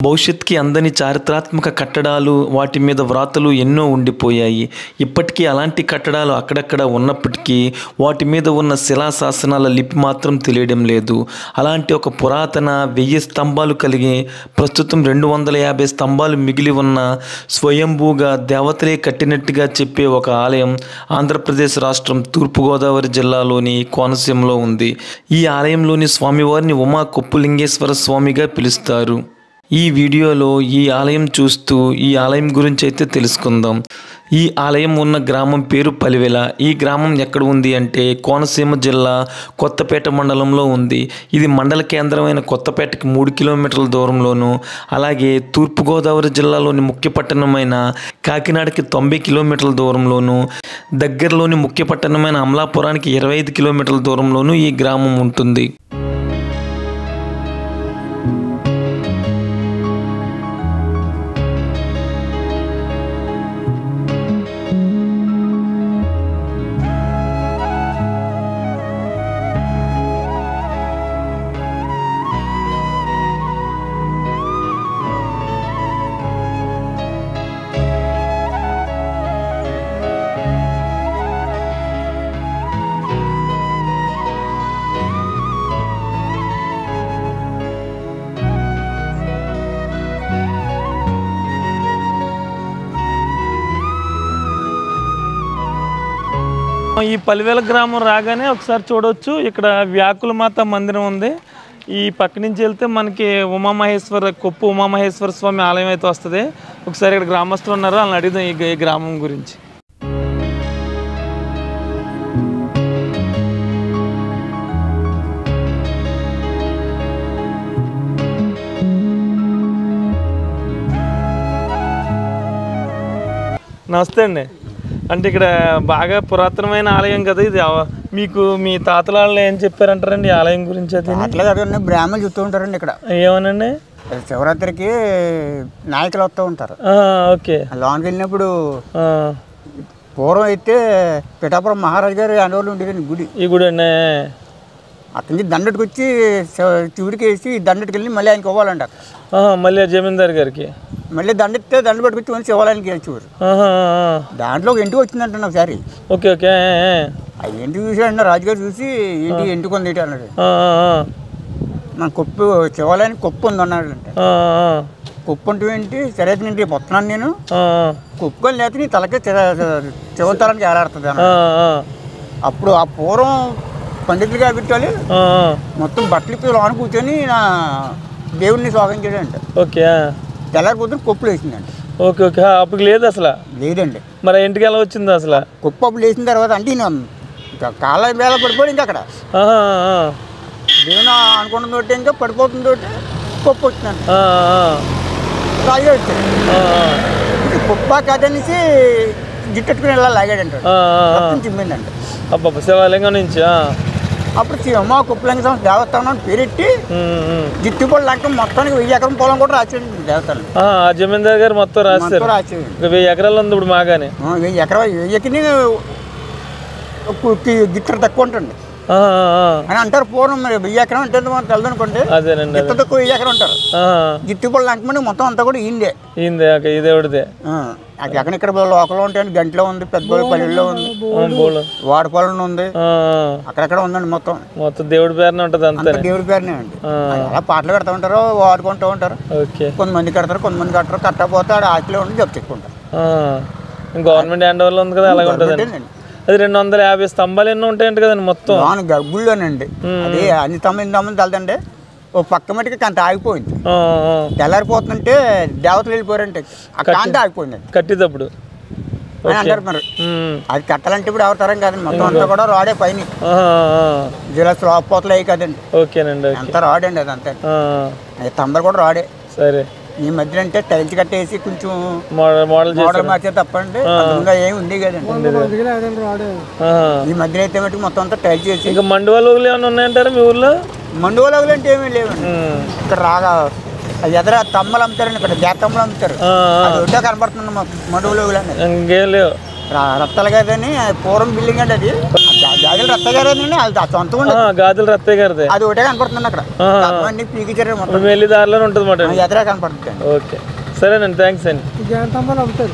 భవిష్యత్తుకి అందని చారిత్రాత్మక కట్టడాలు, వాటి మీద వ్రాతలు ఎన్నో ఉండిపోయాయి. ఇప్పటికీ అలాంటి కట్టడాలు అక్కడక్కడ ఉన్నప్పటికీ వాటి మీద ఉన్న శిలాశాసనాల లిపి మాత్రం తెలియడం లేదు. అలాంటి ఒక పురాతన 1000 స్తంభాలు కలిగి ప్రస్తుతం 250 స్తంభాలు మిగిలి ఉన్న స్వయంభూగా దేవతలే కట్టినట్టుగా చెప్పే ఒక ఆలయం ఆంధ్రప్రదేశ్ రాష్ట్రం తూర్పుగోదావరి జిల్లాలోని కోనసీమలో ఉంది. ఈ ఆలయంలోని స్వామివారిని ఉమా కొప్పులింగేశ్వర స్వామిగా పిలుస్తారు. ఈ వీడియోలో ఈ ఆలయం చూస్తూ ఈ ఆలయం గురించి అయితే తెలుసుకుందాం. ఈ ఆలయం ఉన్న గ్రామం పేరు పలివెల. ఈ గ్రామం ఎక్కడ ఉంది అంటే కోనసీమ జిల్లా కొత్తపేట మండలంలో ఉంది. ఇది మండల కేంద్రమైన కొత్తపేటకి 3 కిలోమీటర్ల దూరంలోను, అలాగే తూర్పుగోదావరి జిల్లాలోని ముఖ్య పట్టణమైన కాకినాడకి 90 కిలోమీటర్ల దూరంలోను, దగ్గరలోని ముఖ్య పట్టణమైన అమలాపురానికి 25 కిలోమీటర్ల దూరంలోను ఈ గ్రామం ఉంటుంది. ఈ పలివెల గ్రామం రాగానే ఒకసారి చూడవచ్చు, ఇక్కడ వ్యాకులమాత మందిరం ఉంది. ఈ పక్క నుంచి వెళ్తే మనకి కొప్పు ఉమామహేశ్వర స్వామి ఆలయం అయితే వస్తుంది. ఒకసారి ఇక్కడ గ్రామస్తులు ఉన్నారు, వాళ్ళని అడిగిదాం ఈ గ్రామం గురించి. నమస్తే అండి. అంటే ఇక్కడ బాగా పురాతనమైన ఆలయం కదా ఇది. మీకు మీ తాతల వాళ్ళు ఏం చెప్పారంటారండి ఈ ఆలయం గురించి? అది బ్రాహ్మణులు చూస్తూ ఉంటారండి ఇక్కడ. ఏమనండి? శివరాత్రికి నాయకులు వస్తూ ఉంటారు. ఓకే. లోనికి వెళ్ళినప్పుడు పూర్వం అయితే పిఠాపురం మహారాజు గారు అనువులు ఉండేదండి గుడి. ఈ గుడి అండి. అక్కడి నుంచి దండటికి వచ్చి శివుడికి వేసి దండటికి వెళ్ళి మళ్ళీ ఆయనకి ఇవ్వాలంట. మళ్ళీ జమీందారు గారికి మళ్ళీ దండిస్తే దండ పట్టుకొచ్చి శివాలయానికి వెళ్ళేవారు. దాంట్లో ఒక ఇంటికి వచ్చిందంట ఒకసారి. Okay okay. ఆ ఇంటికి చూసాడు రాజుగారు, చూసి ఏంటి ఇంటికి ఉంది అన్నాడు. మన కొప్పు శివాలయానికి కొప్పు ఉంది అన్నాడు. అంటే కొప్పు అంటే ఏంటి? సరే నేను వస్తున్నాను, నేను కొప్పుకొని లేకపోతే నీ తలకే శివతలానికి ఏలాడుతుంది అన్న. అప్పుడు ఆ పూర్వం పండితులు కాబట్టి మొత్తం బట్టలు లోన కూర్చొని నా దేవుడిని స్వాగతించాడంట. ఓకే. తెల్లారిపోతే కొప్పులు వేసిందండి. Okay okay. అప్పుడు లేదు అసలు? లేదండి. మరి ఇంటికి ఎలా వచ్చింది అసలు? కొప్పు అప్పుడు వేసిన తర్వాత అంటే ఇంకా కాళ్ళ వేళ పడిపోయి ఇంకా అక్కడ దేవుని అనుకున్న తోటి ఇంకా పడిపోతుంది తోటి కొప్పు వచ్చిందండి. లాగే వచ్చాడు. కొప్ప కదనేసి జిట్టెట్టుకుని వెళ్ళా లాగాడంట. చిమ్మిందండి. అబ్బా, శివాలయం నుంచి. అప్పుడు అమ్మ కొప్పులంగ దేవస్థానం పేరెట్టి జిట్టుపొడి లంక మొత్తానికి 1000 ఎకరం పొలం కూడా రాసేయండి దేవస్థానం. జమీందార్ గారు మొత్తం రాశారు. 1000 ఎకరాలు ఉంది ఇప్పుడు మాగానే. 1000 ఎకరం 1000కి గిత్తర తక్కువ ఉంటుంది అని అంటారు పూర్వం. మరి 1000 ఎకరం అంటే మనం తెలదు అనుకోండి. గిత్త తక్కువ 1000 ఎకరం అంటారు. జిట్టుపొడి లంక మంది మొత్తం అంతా కూడా ఈందే. ఇదేవిడిదే. ఎక్కడెక్కడ లోకల్లో ఉంటాయండి. గంటలో ఉంది, పెద్దపల్లి పల్లెల్లో ఉంది, వాడపల్లి ఉంది, అక్కడెక్కడ ఉందండి. మొత్తం దేవుడి పేరునే ఉంటుంది. అంతే దేవుడి పేరునే అండి. అలా పాటలు పెడతా ఉంటారు, వాడుకుంటూ ఉంటారు. కొంతమంది కడతారు, కొంతమంది కట్టరు. కట్టకపోతే ఆడ ఆకిలో ఉండి జప్ చెప్పుకుంటారు. గవర్నమెంట్ హ్యాండ్ ఓవర్లో ఉంది కదా, అలాగే ఉంటుంది. అది 250 స్తంభాలు ఎన్నో ఉంటాయంట కదండి మొత్తం గర్భుల్లోనండి. అది అన్ని తమ్మిది తెలదండి. ఓ పక్క మటుకి కంత ఆగిపోయింది. తెల్లారిపోతుందంటే దేవతలు వెళ్ళిపోయారంటే ఆ కాంతి ఆగిపోయింది కట్టేటప్పుడు అని అంటారు. మరి అది కట్టాలంటే ఇప్పుడు అవతారం కాదండి. మొత్తం అంతా కూడా రాడే పైన జిల్లా పోతలు అయ్యి కదండి. ఓకేనండి. అంతా రాడండి. అదంతా స్తంభాలు కూడా రాడే. సరే. ఈ మధ్యన అంటే టైల్స్ కట్టేసి కొంచెం మోడల్ మార్చే తప్పండి. ఏమి ఉంది కదండి. ఈ మధ్యన అయితే మటుకు మొత్తం అంతా టైల్స్ చేసి. ఇంకా మండువాలోగులు ఏమైనా ఉన్నాయంటారా మీ ఊర్లో? మండువాలోగులు అంటే ఏమీ లేవండి. ఇక్కడ రాగా ఎదర తమ్మలు అమ్ముతారండి. ఇక్కడ జాతమ్మలు అమ్ముతారు. కనపడుతుంది మండువాలోగులు అనేది. ఇంకేం లేవు. రత్తాల గారి అని పూర్వం బిల్డింగ్ అండి అది. గాజుల రత్త గారు అండి అది సొంతం గాజుల రత్తయ్య గారిది. అది ఒకటే కనపడుతుంది అక్కడ. అన్ని పీకిచ్చారు మొత్తం. వెళ్ళి దారిలోనే ఉంటుంది మాట. ఎదురా కనపడుతుంది. ఓకే సరేనండి, థ్యాంక్స్ అండి. అవుతారు.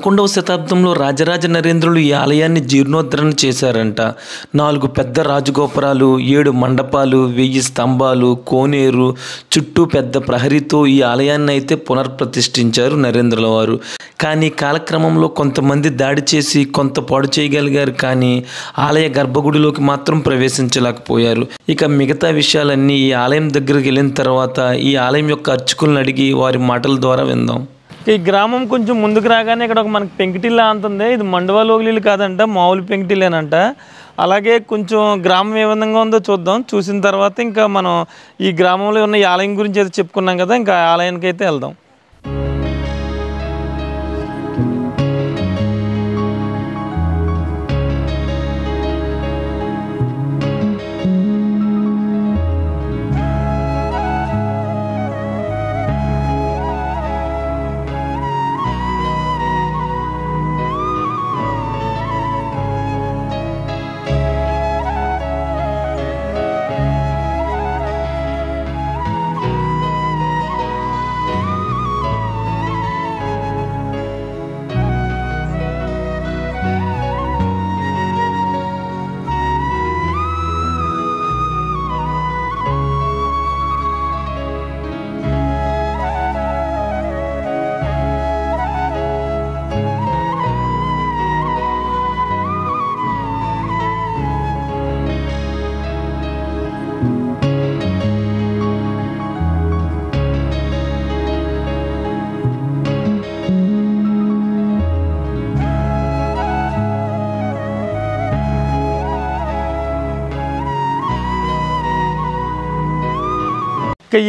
పదకొండవ శతాబ్దంలో రాజరాజ నరేంద్రులు ఈ ఆలయాన్ని జీర్ణోద్ధరణ చేశారంట. 4 పెద్ద రాజగోపురాలు, 7 మండపాలు, 1000 స్తంభాలు, కోనేరు, చుట్టూ పెద్ద ప్రహరీతో ఈ ఆలయాన్ని అయితే పునర్ప్రతిష్ఠించారు నరేంద్రుల వారు. కానీ కాలక్రమంలో కొంతమంది దాడి చేసి కొంత పాడు చేయగలిగారు, కానీ ఆలయ గర్భగుడిలోకి మాత్రం ప్రవేశించలేకపోయారు. ఇక మిగతా విషయాలన్నీ ఈ ఆలయం దగ్గరికి వెళ్ళిన తర్వాత ఈ ఆలయం యొక్క అర్చకులను అడిగి వారి మాటల ద్వారా విందాం. ఈ గ్రామం కొంచెం ముందుకు రాగానే ఇక్కడ ఒక మనకి పెంకిటిల్లా అంతుంది. ఇది మండవాలోగిలీలు కాదంట, మామూలు పెంకిటిల్లేనంట. అలాగే కొంచెం గ్రామం ఏ విధంగా ఉందో చూద్దాం. చూసిన తర్వాత ఇంకా మనం ఈ గ్రామంలో ఉన్న ఈ ఆలయం గురించి అయితే చెప్పుకున్నాం కదా, ఇంకా ఆలయానికి అయితే వెళ్దాం.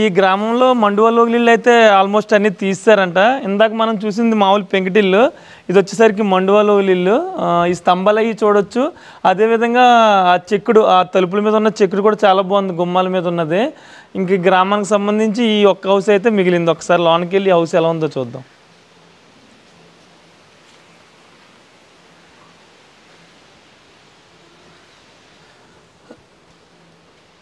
ఈ గ్రామంలో మండువాలోగిళ్ళు అయితే ఆల్మోస్ట్ అన్నీ తీస్తారంట. ఇందాక మనం చూసింది మామూలు పెంకిటిల్లు, ఇది వచ్చేసరికి మండువాలోగిళ్ళు. ఈ స్తంభాలు అవి చూడొచ్చు. అదేవిధంగా ఆ చెక్కుడు, ఆ తలుపుల మీద ఉన్న చెక్కుడు కూడా చాలా బాగుంది, గుమ్మాల మీద ఉన్నది. ఇంక ఈ గ్రామానికి సంబంధించి ఈ ఒక్క హౌస్ అయితే మిగిలింది. ఒకసారి లోనికి వెళ్ళి హౌస్ ఎలా ఉందో చూద్దాం.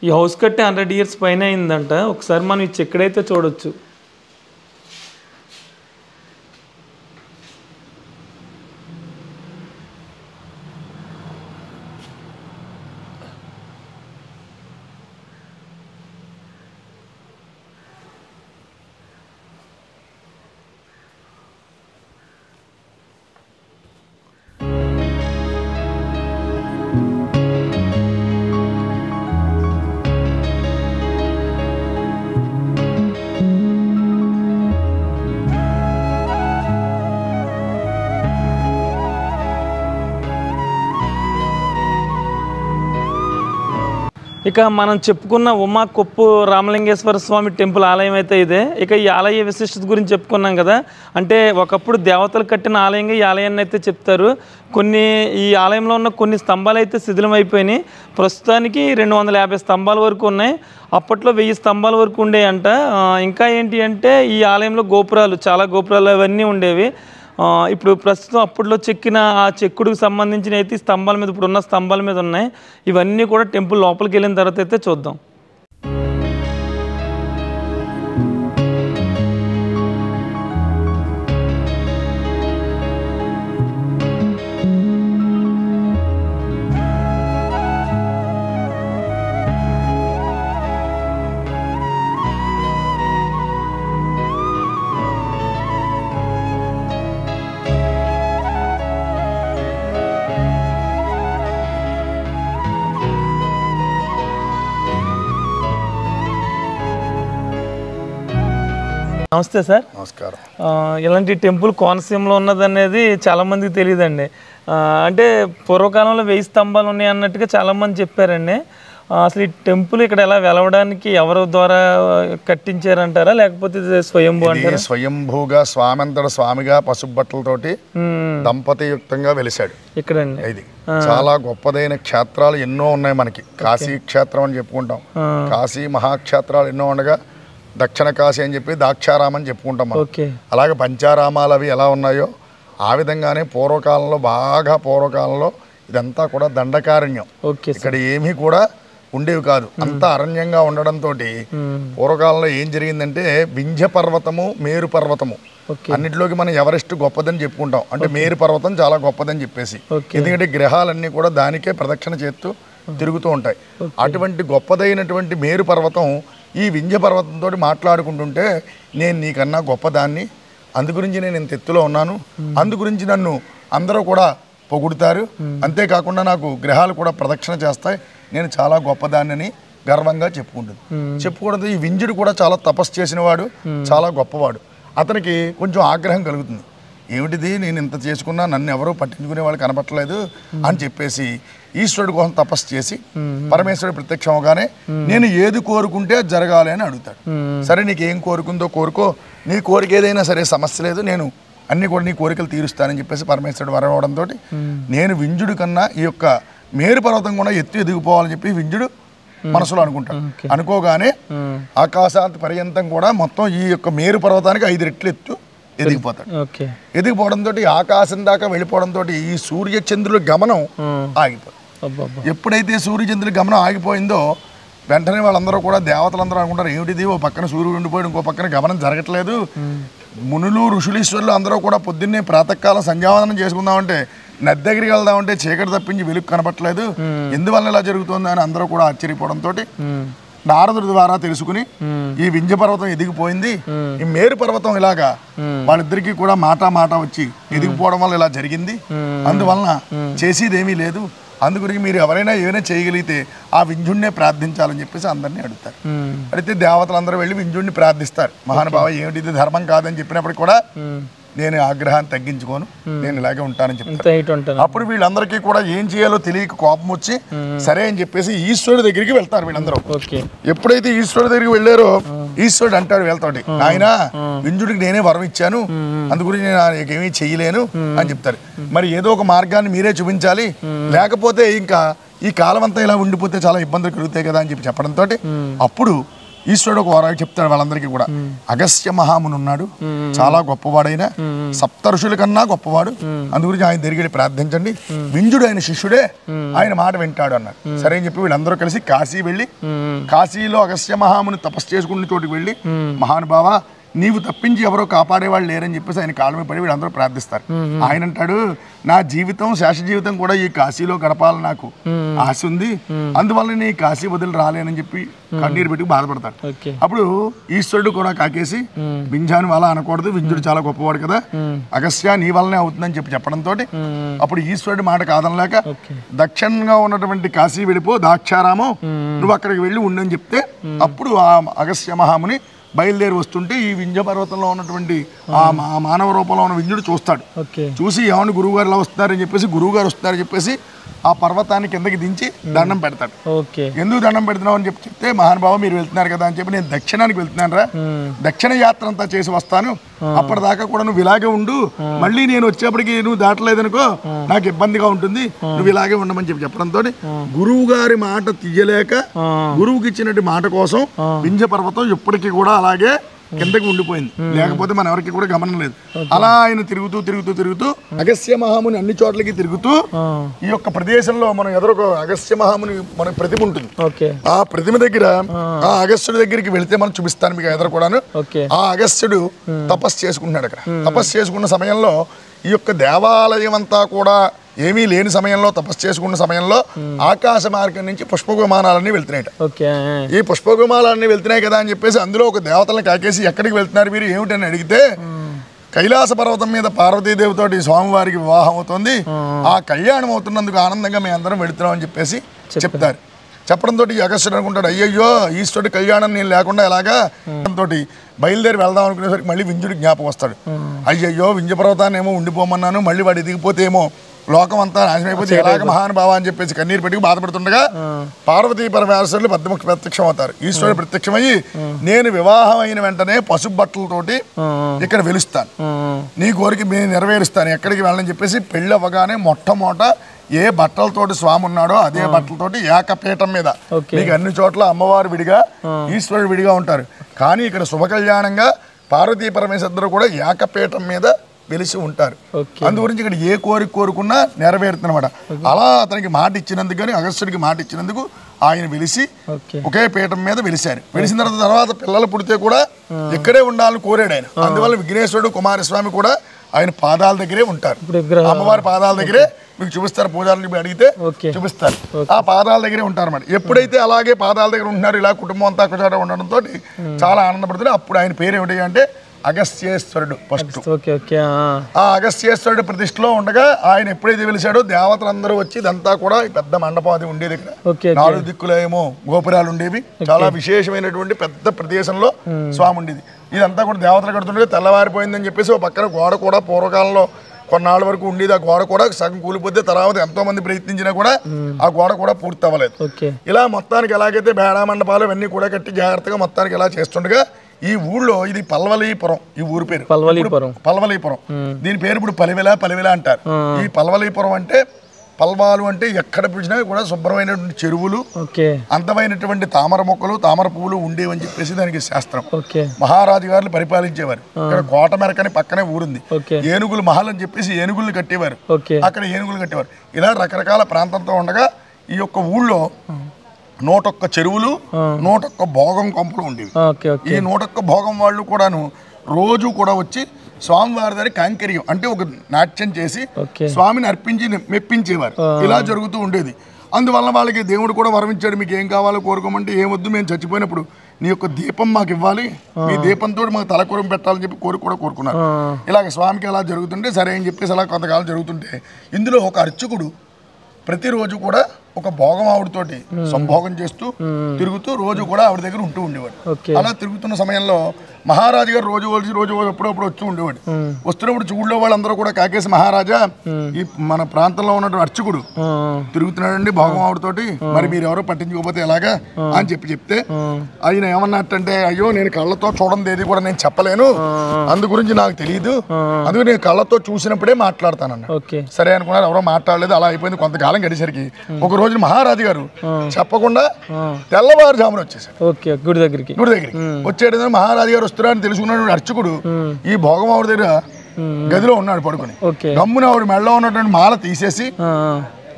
ఈ హౌస్ కట్టి 100 years పైన అయిందంట. ఒకసారి మనం ఈ చెక్కడైతే చూడొచ్చు. ఇక మనం చెప్పుకున్న ఉమా కొప్పు రామలింగేశ్వర స్వామి టెంపుల్ ఆలయం అయితే ఇదే. ఇక ఈ ఆలయ విశిష్టత గురించి చెప్పుకున్నాం కదా, అంటే ఒకప్పుడు దేవతలు కట్టిన ఆలయంగా ఈ ఆలయాన్ని అయితే చెప్తారు. ఈ ఆలయంలో ఉన్న కొన్ని స్తంభాలు అయితే శిథిలం అయిపోయినాయి. ప్రస్తుతానికి 250 స్తంభాల వరకు ఉన్నాయి. అప్పట్లో 1000 స్తంభాల వరకు ఉండేయంట. ఇంకా ఏంటి అంటే ఈ ఆలయంలో గోపురాలు, చాలా గోపురాలు అవన్నీ ఉండేవి. ఇప్పుడు ప్రస్తుతం అప్పట్లో చెక్కిన ఆ చెక్కుడుకు సంబంధించిన అయితే స్తంభాల మీద, ఇప్పుడు ఉన్న స్తంభాల మీద ఉన్నాయి. ఇవన్నీ కూడా టెంపుల్ లోపలికి వెళ్ళిన తర్వాత అయితే చూద్దాం. నమస్తే సార్. నమస్కారం. ఇలాంటి టెంపుల్ కోనసీమలో ఉన్నదనేది చాలామందికి తెలియదండి. అంటే పూర్వకాలంలో 1000 స్తంభాలు ఉన్నాయి అన్నట్టుగా చాలామంది చెప్పారండి. అసలు ఈ టెంపుల్ ఇక్కడ ఎలా వెలవడానికి ఎవరి ద్వారా కట్టించారంటారా, లేకపోతే స్వయంభూ అంటారా? స్వయంభూగా స్వామంతట స్వామిగా పసుబట్టలతోటి దంపతియుక్తంగా వెలిశాడు ఇక్కడండి. ఇది చాలా గొప్పదైన క్షేత్రాలు ఎన్నో ఉన్నాయి మనకి. కాశీ క్షేత్రం అని చెప్పుకుంటాం, కాశీ మహాక్షేత్రాలు ఎన్నో ఉండగా దక్షిణ కాశీ అని చెప్పి దాక్షారామం అని చెప్పుకుంటాం మనం. అలాగే పంచారామాలు అవి ఎలా ఉన్నాయో ఆ విధంగానే పూర్వకాలంలో ఇదంతా కూడా దండకారణ్యం. ఇక్కడ ఏమీ కూడా ఉండేవి కాదు, అంతా అరణ్యంగా ఉండడంతో పూర్వకాలంలో ఏం జరిగిందంటే వింధ్య పర్వతము మేరు పర్వతము అన్నిటిలోకి మనం ఎవరెస్ట్ గొప్పదని చెప్పుకుంటాం. అంటే మేరు పర్వతం చాలా గొప్పదని చెప్పేసి, ఎందుకంటే గ్రహాలన్నీ కూడా దానికే ప్రదక్షిణ చేస్తూ తిరుగుతూ ఉంటాయి. అటువంటి గొప్పదైనటువంటి మేరు పర్వతం ఈ వింధ్య పర్వతంతో మాట్లాడుకుంటుంటే నేను నీకన్నా గొప్పదాన్ని, అందుగురించి నేను ఇంత ఎత్తులో ఉన్నాను, అందుగురించి నన్ను అందరూ కూడా పొగుడుతారు, అంతేకాకుండా నాకు గ్రహాలు కూడా ప్రదక్షిణ చేస్తాయి, నేను చాలా గొప్పదాన్ని గర్వంగా చెప్పుకోవడంతో ఈ వింధ్యుడు కూడా చాలా తపస్సు చేసినవాడు, చాలా గొప్పవాడు. అతనికి కొంచెం ఆగ్రహం కలుగుతుంది, ఏమిటిది నేను ఇంత చేసుకున్నా నన్ను ఎవరూ పట్టించుకునే వాళ్ళు కనపట్టలేదు అని చెప్పేసి ఈశ్వరుడు కోసం తపస్సు చేసి పరమేశ్వరుడు ప్రత్యక్షం అవగానే నేను ఏది కోరుకుంటే అది జరగాలి అని అడుగుతాడు. సరే నీకు ఏం కోరుకుందో కోరుకో, నీ కోరిక ఏదైనా సరే సమస్య లేదు, నేను అన్ని కూడా నీ కోరికలు తీరుస్తానని చెప్పేసి పరమేశ్వరుడు వరం అవడంతో నేను వింధ్యుడి కన్నా ఈ యొక్క మేరు పర్వతం కూడా ఎదిగిపోవాలని చెప్పి వింధ్యుడు మనసులో అనుకుంటాడు. అనుకోగానే ఆకాశాంత పర్యంతం కూడా మొత్తం ఈ యొక్క మేరు పర్వతానికి 5 రెట్లు ఎత్తు ఎదిగిపోతాడు. ఎదిగిపోవడంతో ఆకాశం దాకా వెళ్ళిపోవడంతో ఈ సూర్యచంద్రుల గమనం ఆగిపోతుంది. ఎప్పుడైతే సూర్యచంద్రుల గమనం ఆగిపోయిందో వెంటనే వాళ్ళందరూ కూడా దేవతలందరూ అనుకుంటారు, ఏమిటిది ఓ పక్కన సూర్యుడు ఉండిపోయి ఇంకో పక్కన గమనం జరగట్లేదు, మునులు ఋషులీశ్వరులు అందరూ కూడా పొద్దున్నే ప్రాతకాలం సంధ్యావందనం చేసుకుందామంటే నది దగ్గరికి వెళ్దామంటే చీకటి తప్పించి వెలుగు కనపట్లేదు, ఎందువల్ల ఇలా జరుగుతుంది అని అందరూ కూడా ఆశ్చర్యపోవడంతో నారదుడి ద్వారా తెలుసుకుని ఈ వింధ్య పర్వతం ఎదిగిపోయింది, ఈ మేరు పర్వతం ఇలాగా వాళ్ళిద్దరికీ కూడా మాట వచ్చి ఎదిగిపోవడం వల్ల ఇలా జరిగింది, అందువలన చేసేదేమీ లేదు, అందుగురించి మీరు ఎవరైనా ఏమైనా చేయగలిగితే ఆ వింధ్యుడినే ప్రార్థించాలని చెప్పేసి అందరినీ అడుగుతారు. అడిగితే దేవతలందరూ వెళ్ళి వింధ్యుడిని ప్రార్థిస్తారు. మహానుభావ ఏమిటి ధర్మం కాదని చెప్పినప్పటికీ కూడా నేను ఆగ్రహాన్ని తగ్గించుకోను, నేను ఇలాగే ఉంటానని చెప్తాను. అప్పుడు వీళ్ళందరికీ కూడా ఏం చేయాలో తెలియక కోపం వచ్చి సరే అని చెప్పేసి ఈశ్వరుడి దగ్గరికి వెళ్తారు వీళ్ళందరూ. ఎప్పుడైతే ఈశ్వరుడి దగ్గరికి వెళ్ళారో ఈశ్వరుడు అంటాడు వీళ్ళతోటి, ఆయన వింధ్యుడికి నేనే వరం ఇచ్చాను, అందుగురించి నేను ఏమీ చెయ్యలేను అని చెప్తారు. మరి ఏదో ఒక మార్గాన్ని మీరే చూపించాలి, లేకపోతే ఇంకా ఈ కాలం అంతా ఇలా ఉండిపోతే చాలా ఇబ్బందులు కలుగుతాయి కదా అని చెప్పి చెప్పడంతో అప్పుడు ఈశ్వరుడు ఒక వరం చెప్తాడు వాళ్ళందరికీ కూడా. అగస్త్య మహాముని ఉన్నాడు, చాలా గొప్పవాడైన సప్త ఋషుల కన్నా గొప్పవాడు, అందుగురించి ఆయన దగ్గరికి ప్రార్థించండి, వింధ్యుడు ఆయన శిష్యుడే, ఆయన మాట వింటాడు అన్నాడు. సరే అని చెప్పి వీళ్ళందరూ కలిసి కాశీ వెళ్ళి కాశీలో అగస్త్య మహాముని తపస్సు చేసుకున్న చోటుకి వెళ్ళి మహానుభావ నీవు తప్పించి ఎవరో కాపాడేవాళ్ళు లేరని చెప్పేసి ఆయన కాళ్ళ మీద పడి వీళ్ళందరూ ప్రార్థిస్తారు. ఆయన అంటాడు, నా జీవితం శేష జీవితం కూడా ఈ కాశీలో గడపాలని నాకు ఆశ ఉంది, అందువల్ల నీ కాశీ వదిలి రాలేనని చెప్పి కన్నీరు పెట్టి బాధపడతాడు. అప్పుడు ఈశ్వరుడు కూడా కాకేసి వింధ్యాన్ని వాళ్ళ అనకూడదు, వింధ్యుడు చాలా గొప్పవాడు కదా, అగస్త్య నీ వల్లనే అవుతుందని చెప్పి చెప్పడంతో అప్పుడు ఈశ్వరుడి మాట కాదనలేక దక్షిణంగా ఉన్నటువంటి కాశీ వెళ్ళిపో దాక్షారామం, నువ్వు అక్కడికి వెళ్ళి ఉండని చెప్తే అప్పుడు ఆ అగస్త్య మహాముని బయలుదేరి వస్తుంటే ఈ వింధ్య పర్వతంలో ఉన్నటువంటి ఆ మానవ రూపంలో ఉన్న వింధ్యుడు చూస్తాడు. చూసి ఏమని గురువుగారు ఇలా వస్తున్నారని చెప్పేసి గురువుగారు వస్తున్నారని చెప్పేసి ఆ పర్వతాన్ని కిందకి దించి దండం పెడతాడు. ఎందుకు దండం పెడుతున్నావు అని చెప్తే మహానుభావ మీరు వెళ్తున్నారు కదా అని చెప్పి నేను దక్షిణానికి వెళ్తున్నాను రా, దక్షిణ యాత్ర అంతా చేసి వస్తాను, అప్పటిదాకా కూడా నువ్వు ఇలాగే ఉండు, మళ్ళీ నేను వచ్చేప్పటికి నువ్వు దాటలేదనుకో నాకు ఇబ్బందిగా ఉంటుంది, నువ్వు ఇలాగే ఉండమని చెప్పి చెప్పడంతో గురువు గారి మాట తీయలేక గురువుకి ఇచ్చినట్టు మాట కోసం వింధ్య పర్వతం ఇప్పటికీ కూడా అలాగే కిందకి ఉండిపోయింది, లేకపోతే మన ఎవరికి కూడా గమనం లేదు. అలా ఆయన తిరుగుతూ అగస్త్య మహాముని అన్ని చోట్లకి తిరుగుతూ ఈ యొక్క ప్రదేశంలో మనం ఎదురు అగస్త్య మహాముని మన ప్రతిమ ఉంటుంది, ఆ ప్రతిమ దగ్గర ఆ అగస్త్యుడి దగ్గరికి వెళితే మనం చూపిస్తాను మీకు ఎదురు కూడాను. ఆ అగస్త్యుడు తపస్సు చేసుకుంటున్నాడు. అక్కడ తపస్సు చేసుకున్న సమయంలో ఈ యొక్క దేవాలయం అంతా కూడా ఏమీ లేని సమయంలో తపస్సు చేసుకున్న సమయంలో ఆకాశ మార్గం నుంచి పుష్ప విమానాలన్నీ వెళ్తున్నాయి. ఈ పుష్ప విమానాలన్నీ వెళ్తున్నాయి కదా అని చెప్పేసి అందులో ఒక దేవతలను కాకేసి ఎక్కడికి వెళ్తున్నారు మీరు ఏమిటని అడిగితే కైలాస పర్వతం మీద పార్వతీదేవితోటి స్వామివారికి వివాహం అవుతుంది, ఆ కళ్యాణం అవుతున్నందుకు ఆనందంగా మేము అందరం వెళుతున్నాం అని చెప్పేసి చెప్తారు. చెప్పడంతో అగస్త్యుడు అనుకుంటాడు, అయ్యయ్యో ఈశ్వరుడి కళ్యాణం నేను లేకుండా ఎలాగా తోటి బయలుదేరి వెళ్దాం అనుకునేసరికి మళ్ళీ వింధ్యుడి జ్ఞాపకం వస్తాడు. అయ్యయ్యో వింధ్య పర్వతాన్ని ఏమో ఉండిపోమన్నాను, మళ్ళీ వాడు ఎదిగిపోతే ఏమో లోకం అంతా నాశనం అయిపోతే ఎలాగ మహానుభావ అని చెప్పేసి కన్నీరు పెట్టి బాధపడుతుండగా పార్వతీ పరమేశ్వరులు ప్రత్యక్షం అవుతారు. ఈశ్వరుడు ప్రత్యక్షమయ్యి నేను వివాహం అయిన వెంటనే పసుపు బట్టలతోటి ఇక్కడ వెలుస్తాను, నీ కోరిక నేను నెరవేరుస్తాను, ఎక్కడికి వెళ్ళని చెప్పేసి పెళ్ళి అవ్వగానే మొట్టమొదట ఏ బట్టలతోటి స్వామి ఉన్నాడో అదే బట్టలతోటి ఏకపీఠం మీద మీకు అన్ని చోట్ల అమ్మవారు విడిగా ఈశ్వరుడు విడిగా ఉంటారు. కానీ ఇక్కడ శుభ కళ్యాణంగా పార్వతీ పరమేశ్వరుడు కూడా ఏకపీఠం మీద వెలిసి ఉంటారు. అందు గురించి ఇక్కడ ఏ కోరిక కోరుకున్నా నెరవేరుతుందన్నమాట. అలా అతనికి మాట ఇచ్చినందుకు కానీ అగస్త్యుడికి మాట ఇచ్చినందుకు ఆయన వెలిసి ఒకే పీఠం మీద వెలిశారు. వెలిసిన తర్వాత పిల్లలు పుడితే కూడా ఇక్కడే ఉండాలని కోరాడు ఆయన. అందువల్ల విఘ్నేశ్వరుడు కుమారస్వామి కూడా ఆయన పాదాల దగ్గరే ఉంటారు. అమ్మవారి పాదాల దగ్గరే మీకు చూపిస్తారు, పూజారులు అడిగితే చూపిస్తారు, ఆ పాదాల దగ్గరే ఉంటారు అన్నమాట. ఎప్పుడైతే అలాగే పాదాల దగ్గర ఉంటున్నారు, ఇలా కుటుంబం అంతా ఒకచోట ఉండడంతో చాలా ఆనందపడుతున్నారు. అప్పుడు ఆయన పేరు ఏమిటి అంటే అగస్త్యేశ్వరుడు. ఫస్ట్ ఆ అగస్త్యేశ్వరుడు ప్రతిష్టలో ఉండగా ఆయన ఎప్పుడైతే వెలిసాడో దేవతలందరూ వచ్చి ఇదంతా కూడా పెద్ద మండపం అది ఉండేది. ఇక్కడ 4 దిక్కులో ఏమో గోపురాలు ఉండేవి. చాలా విశేషమైనటువంటి పెద్ద ప్రదేశంలో స్వామి ఉండేది. ఇదంతా కూడా దేవతలు కడుతుండగా తెల్లవారిపోయిందని చెప్పేసి ఒక పక్కన గోడ కూడా పూర్వకాలంలో కొన్నాళ్ళ వరకు ఉండేది. ఆ గోడ కూడా సగం కూలిపోతే తర్వాత ఎంతో మంది ప్రయత్నించినా కూడా ఆ గోడ కూడా పూర్తి అవ్వలేదు. ఇలా మొత్తానికి ఎలాగైతే బేడా మండపాలు ఇవన్నీ కూడా కట్టి జాగ్రత్తగా మొత్తానికి ఇలా చేస్తుండగా ఈ ఊళ్ళో ఇది పల్వలీపురం, ఈ ఊరి పేరు పల్వలీపురం. దీని పేరు ఇప్పుడు పలివెల అంటారు. ఈ పల్వలీపురం అంటే పల్వాలు అంటే ఎక్కడ పిలిచినా కూడా శుభ్రమైనటువంటి చెరువులు, అందమైనటువంటి తామర మొక్కలు, తామర పువ్వులు ఉండేవని చెప్పేసి దానికి శాస్త్రం. మహారాజు గారు పరిపాలించేవారు. ఇక్కడ కోట మెరకని పక్కనే ఊరుంది. ఏనుగులు మహల్ అని చెప్పేసి ఏనుగులు కట్టేవారు. అక్కడ ఏనుగులు కట్టేవారు. ఇలా రకరకాల ప్రాంతంతో ఉండగా ఈ యొక్క ఊళ్ళో 101 చెరువులు, 101 భోగం కొంపలు ఉండేవి. ఈ 101 భోగం వాళ్ళు కూడాను రోజు కూడా వచ్చి స్వామివారి దగ్గర కైంకర్యం అంటే ఒక నాట్యం చేసి స్వామిని అర్పించి మెప్పించేవారు. ఇలా జరుగుతూ ఉండేది. అందువల్ల వాళ్ళకి దేవుడు కూడా వరమించాడు, మీకు ఏం కావాలో కోరుకోమంటే ఏమొద్దు, మేము చచ్చిపోయినప్పుడు నీ యొక్క దీపం మాకు ఇవ్వాలి, మీ దీపంతో మాకు తలకూరం పెట్టాలని చెప్పి కూడా కోరుకున్నారు. ఇలాగ స్వామికి అలా జరుగుతుంటే సరే అని చెప్పేసి అలా కొంతకాలం జరుగుతుంటే ఇందులో ఒక అర్చకుడు ప్రతిరోజు కూడా ఒక భోగం ఆవిడతోటి సంభోగం చేస్తూ తిరుగుతూ రోజు కూడా ఆవిడ దగ్గర ఉంటూ ఉండేవాడు. అలా తిరుగుతున్న సమయంలో మహారాజు గారు రోజు ఎప్పుడప్పుడు వచ్చి ఉండేవాడు. వస్తున్నప్పుడు చూడలో వాళ్ళందరూ కూడా కాకేసి మహారాజా ఈ మన ప్రాంతంలో ఉన్నటువంటి అర్చకుడు తిరుగుతున్నాడండి భోగం ఆవిడతోటి, మరి మీరు ఎవరో పట్టించుకోకపోతే ఎలాగా అని చెప్తే ఆయన ఏమన్నట్టంటే అయ్యో నేను కళ్ళతో చూడండి ఏది కూడా నేను చెప్పలేను, అందు గురించి నాకు తెలియదు, అందుకు నేను కళ్ళతో చూసినప్పుడే మాట్లాడతానన్న. సరే అనుకున్నారు, ఎవరో మాట్లాడలేదు. అలా అయిపోయింది. కొంతకాలం గడిసరికి ఒక రోజు మహారాజు గారు చెప్పకుండా తెల్లవారుజామున వచ్చేసారు గుడి దగ్గరికి. వచ్చేటప్పుడు మహారాజు గారు వస్తున్నారని తెలుసుకున్న అర్చకుడు ఈ భోగమావుడి దగ్గర గదిలో ఉన్నాడు పడుకుని. గమ్మున ఆవిడ మెడలో ఉన్నటువంటి మాల తీసేసి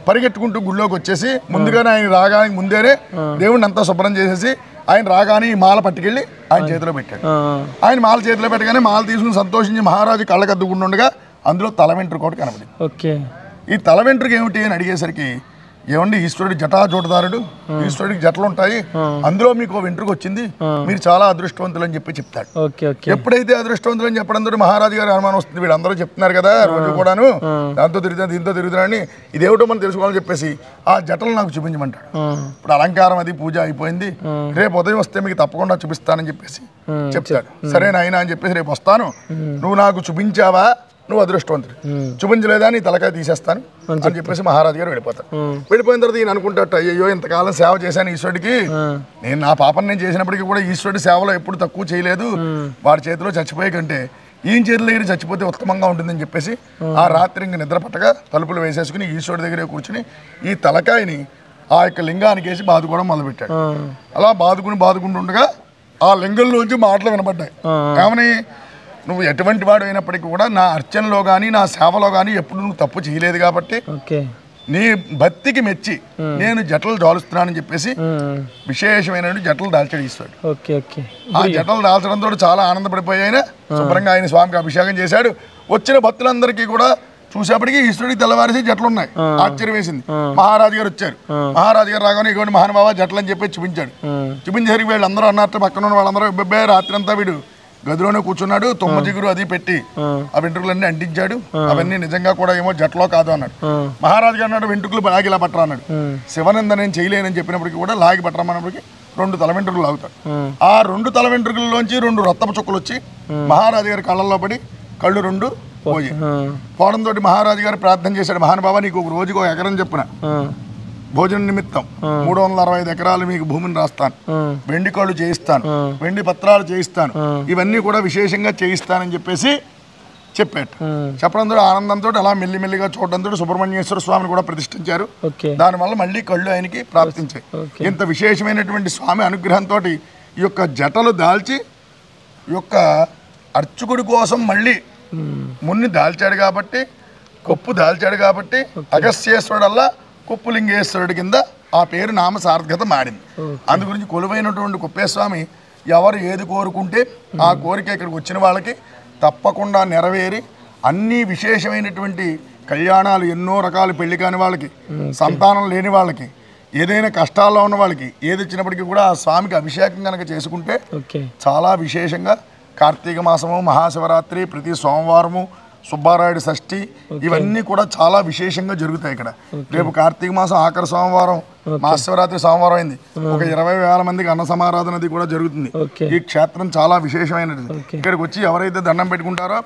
పరిగెట్టుకుంటూ గుడిలోకి వచ్చేసి ముందుగానే ఆయన రాగానికి ముందేనే దేవుడిని అంతా శుభ్రం చేసేసి ఆయన రాగానే ఈ మాల పట్టుకెళ్ళి ఆయన చేతిలో పెట్టాడు. ఆయన మాల చేతిలో పెట్టగానే మాల తీసుకుని సంతోషించి మహారాజు కళ్ళకద్దుకుంటుండగా అందులో తల వెంట్రుక ఒకటి కనబడింది. ఈ తల వెంట్రుక ఏమిటి అని అడిగేసరికి ఏమండి ఈశ్వరుడి జటాజోటదారుడు, ఈశ్వరుడికి జటలు ఉంటాయి, అందులో మీకు వెంట్రుక వచ్చింది, మీరు చాలా అదృష్టవంతులు అని చెప్పి చెప్తాడు. ఎప్పుడైతే అదృష్టవంతులు అని చెప్పడంతో మహారాజు గారి అనుమానం వస్తుంది, వీళ్ళందరూ చెప్తున్నారు కదా రోజు కూడాను దాంతో తిరుగుతున్నా దీంతో తిరుగుతున్నారని, ఇదేమిటో మనం తెలుసుకోవాలని చెప్పేసి ఆ జటలు నాకు చూపించమంటాడు. ఇప్పుడు అలంకారం అది పూజ అయిపోయింది, రేపు ఉదయం వస్తే మీకు తప్పకుండా చూపిస్తానని చెప్పేసి చెప్తాడు. సరే నాయనా అని చెప్పేసి రేపు వస్తాను, నువ్వు నాకు చూపించావా నువ్వు అదృష్టవంతుడు, చూపించలేదా నీ తలకాయ తీసేస్తాను అని చెప్పేసి మహారాజు గారు వెళ్ళిపోతారు. వెళ్ళిపోయిన తర్వాత ఈయన అనుకుంటాడు, అయ్యో ఇంతకాలం సేవ చేశాను ఈశ్వరుడికి, నేను నా పాపను నేను చేసినప్పటికీ కూడా ఈశ్వరుడి సేవలో ఎప్పుడు తక్కువ చేయలేదు, వాడి చేతిలో చచ్చిపోయే కంటే ఈయన చేతుల దగ్గర చచ్చిపోతే ఉత్తమంగా ఉంటుందని చెప్పేసి ఆ రాత్రి ఇంక నిద్ర పట్టగా తలుపులు వేసేసుకుని ఈశ్వరుడి దగ్గరే కూర్చుని ఈ తలకాయని ఆ యొక్క లింగానికి వేసి బాదుకోవడం మొదలుపెట్టాడు. అలా బాదుకుంటుండగా ఆ లింగంలోంచి మాటలు వినబడ్డాయి. ఏమని, నువ్వు ఎటువంటి వాడు అయినప్పటికీ కూడా నా అర్చనలో కానీ నా సేవలో కానీ ఎప్పుడు నువ్వు తప్పు చేయలేదు కాబట్టి నీ భక్తికి మెచ్చి నేను జటలు దాలుస్తున్నానని చెప్పేసి విశేషమైన జటలు దాల్చాడు ఈశ్వరుడు. ఆ జటలు దాల్చడంతో చాలా ఆనందపడిపోయి ఆయన శుభ్రంగా ఆయన స్వామికి అభిషేకం చేశాడు. వచ్చిన భక్తులందరికీ కూడా చూసేప్పటికీ ఈశ్వరుడికి తెల్లవారేసి జట్లు ఉన్నాయి. ఆశ్చర్యం వేసింది. మహారాజు గారు వచ్చారు. మహారాజు గారు రాగానే ఇటువంటి మహానుభావ జట్లు అని చెప్పి చూపించాడు. చూపించేసరికి వీళ్ళందరూ అన్నట్టు పక్కన ఉన్న వాళ్ళందరూ అబ్బాయి రాత్రి అంతా వీడు గదిలోనే కూర్చున్నాడు, తుమ్మ జిగురు అది పెట్టి ఆ వెంట్రుకలన్నీ అంటించాడు, అవన్నీ నిజంగా కూడా ఏమో జట్లో కాదు అన్నాడు. మహారాజు గారు అన్నాడు వెంట్రుకలు లాగి ఇలా పట్టరా అన్నాడు. శివనంద నేను చేయలేనని చెప్పినప్పటికీ కూడా లాగి పట్టరమన్నప్పటికీ 2 తల వెంట్రుకలు లాగుతాడు. ఆ 2 తల వెంట్రుకల్లోంచి 2 రక్తపు చుక్కలు వచ్చి మహారాజు గారి కళ్ళల్లో పడి కళ్ళు 2 పోవడంతో మహారాజు గారు ప్రార్థన చేశాడు, మహానుభావ నీకు ఒక రోజుకు 1 ఎకరం చెప్పున భోజన నిమిత్తం 365 ఎకరాలు మీకు భూమిని రాస్తాను, వెండి కోళ్ళు చేయిస్తాను, వెండి పత్రాలు చేయిస్తాను, ఇవన్నీ కూడా విశేషంగా చేయిస్తానని చెప్పేసి చెప్పాడు. చెప్పడంతో ఆనందంతో అలా మెల్లిమెల్లిగా చూడడంతో సుబ్రహ్మణ్యేశ్వర స్వామిని కూడా ప్రతిష్ఠించారు. దానివల్ల మళ్ళీ కళ్ళు ఆయనకి ప్రాప్తించాయి. ఇంత విశేషమైనటువంటి స్వామి అనుగ్రహంతో ఈ యొక్క జటలు దాల్చి ఈ యొక్క అర్చకుడి కోసం మళ్ళీ మున్ని దాల్చాడు కాబట్టి, కొప్పు దాల్చాడు కాబట్టి అగస్త్యేశ్వరుడల్లా కొప్పులింగేశ్వరుడి కింద ఆ పేరు నామ సార్థకత మారింది. అందు గురించి కొలువైనటువంటి కుప్పేస్వామి ఎవరు ఏది కోరుకుంటే ఆ కోరిక ఇక్కడికి వచ్చిన వాళ్ళకి తప్పకుండా నెరవేరి అన్ని విశేషమైనటువంటి కళ్యాణాలు, ఎన్నో రకాల పెళ్లి కాని వాళ్ళకి, సంతానం లేని వాళ్ళకి, ఏదైనా కష్టాల్లో ఉన్న వాళ్ళకి ఏది వచ్చినప్పటికీ కూడా ఆ స్వామికి అభిషేకం కనుక చేసుకుంటే చాలా విశేషంగా కార్తీక మాసము, మహాశివరాత్రి, ప్రతి సోమవారము, సుబ్బారాయుడు షష్ఠి, ఇవన్నీ కూడా చాలా విశేషంగా జరుగుతాయి ఇక్కడ. రేపు కార్తీక మాసం ఆఖరి సోమవారం, మహాశివరాత్రి సోమవారం అయింది. ఒక 20,000 మందికి అన్న సమారాధన అది కూడా జరుగుతుంది. ఈ క్షేత్రం చాలా విశేషమైనది. ఇక్కడికి వచ్చి ఎవరైతే దండం పెట్టుకుంటారో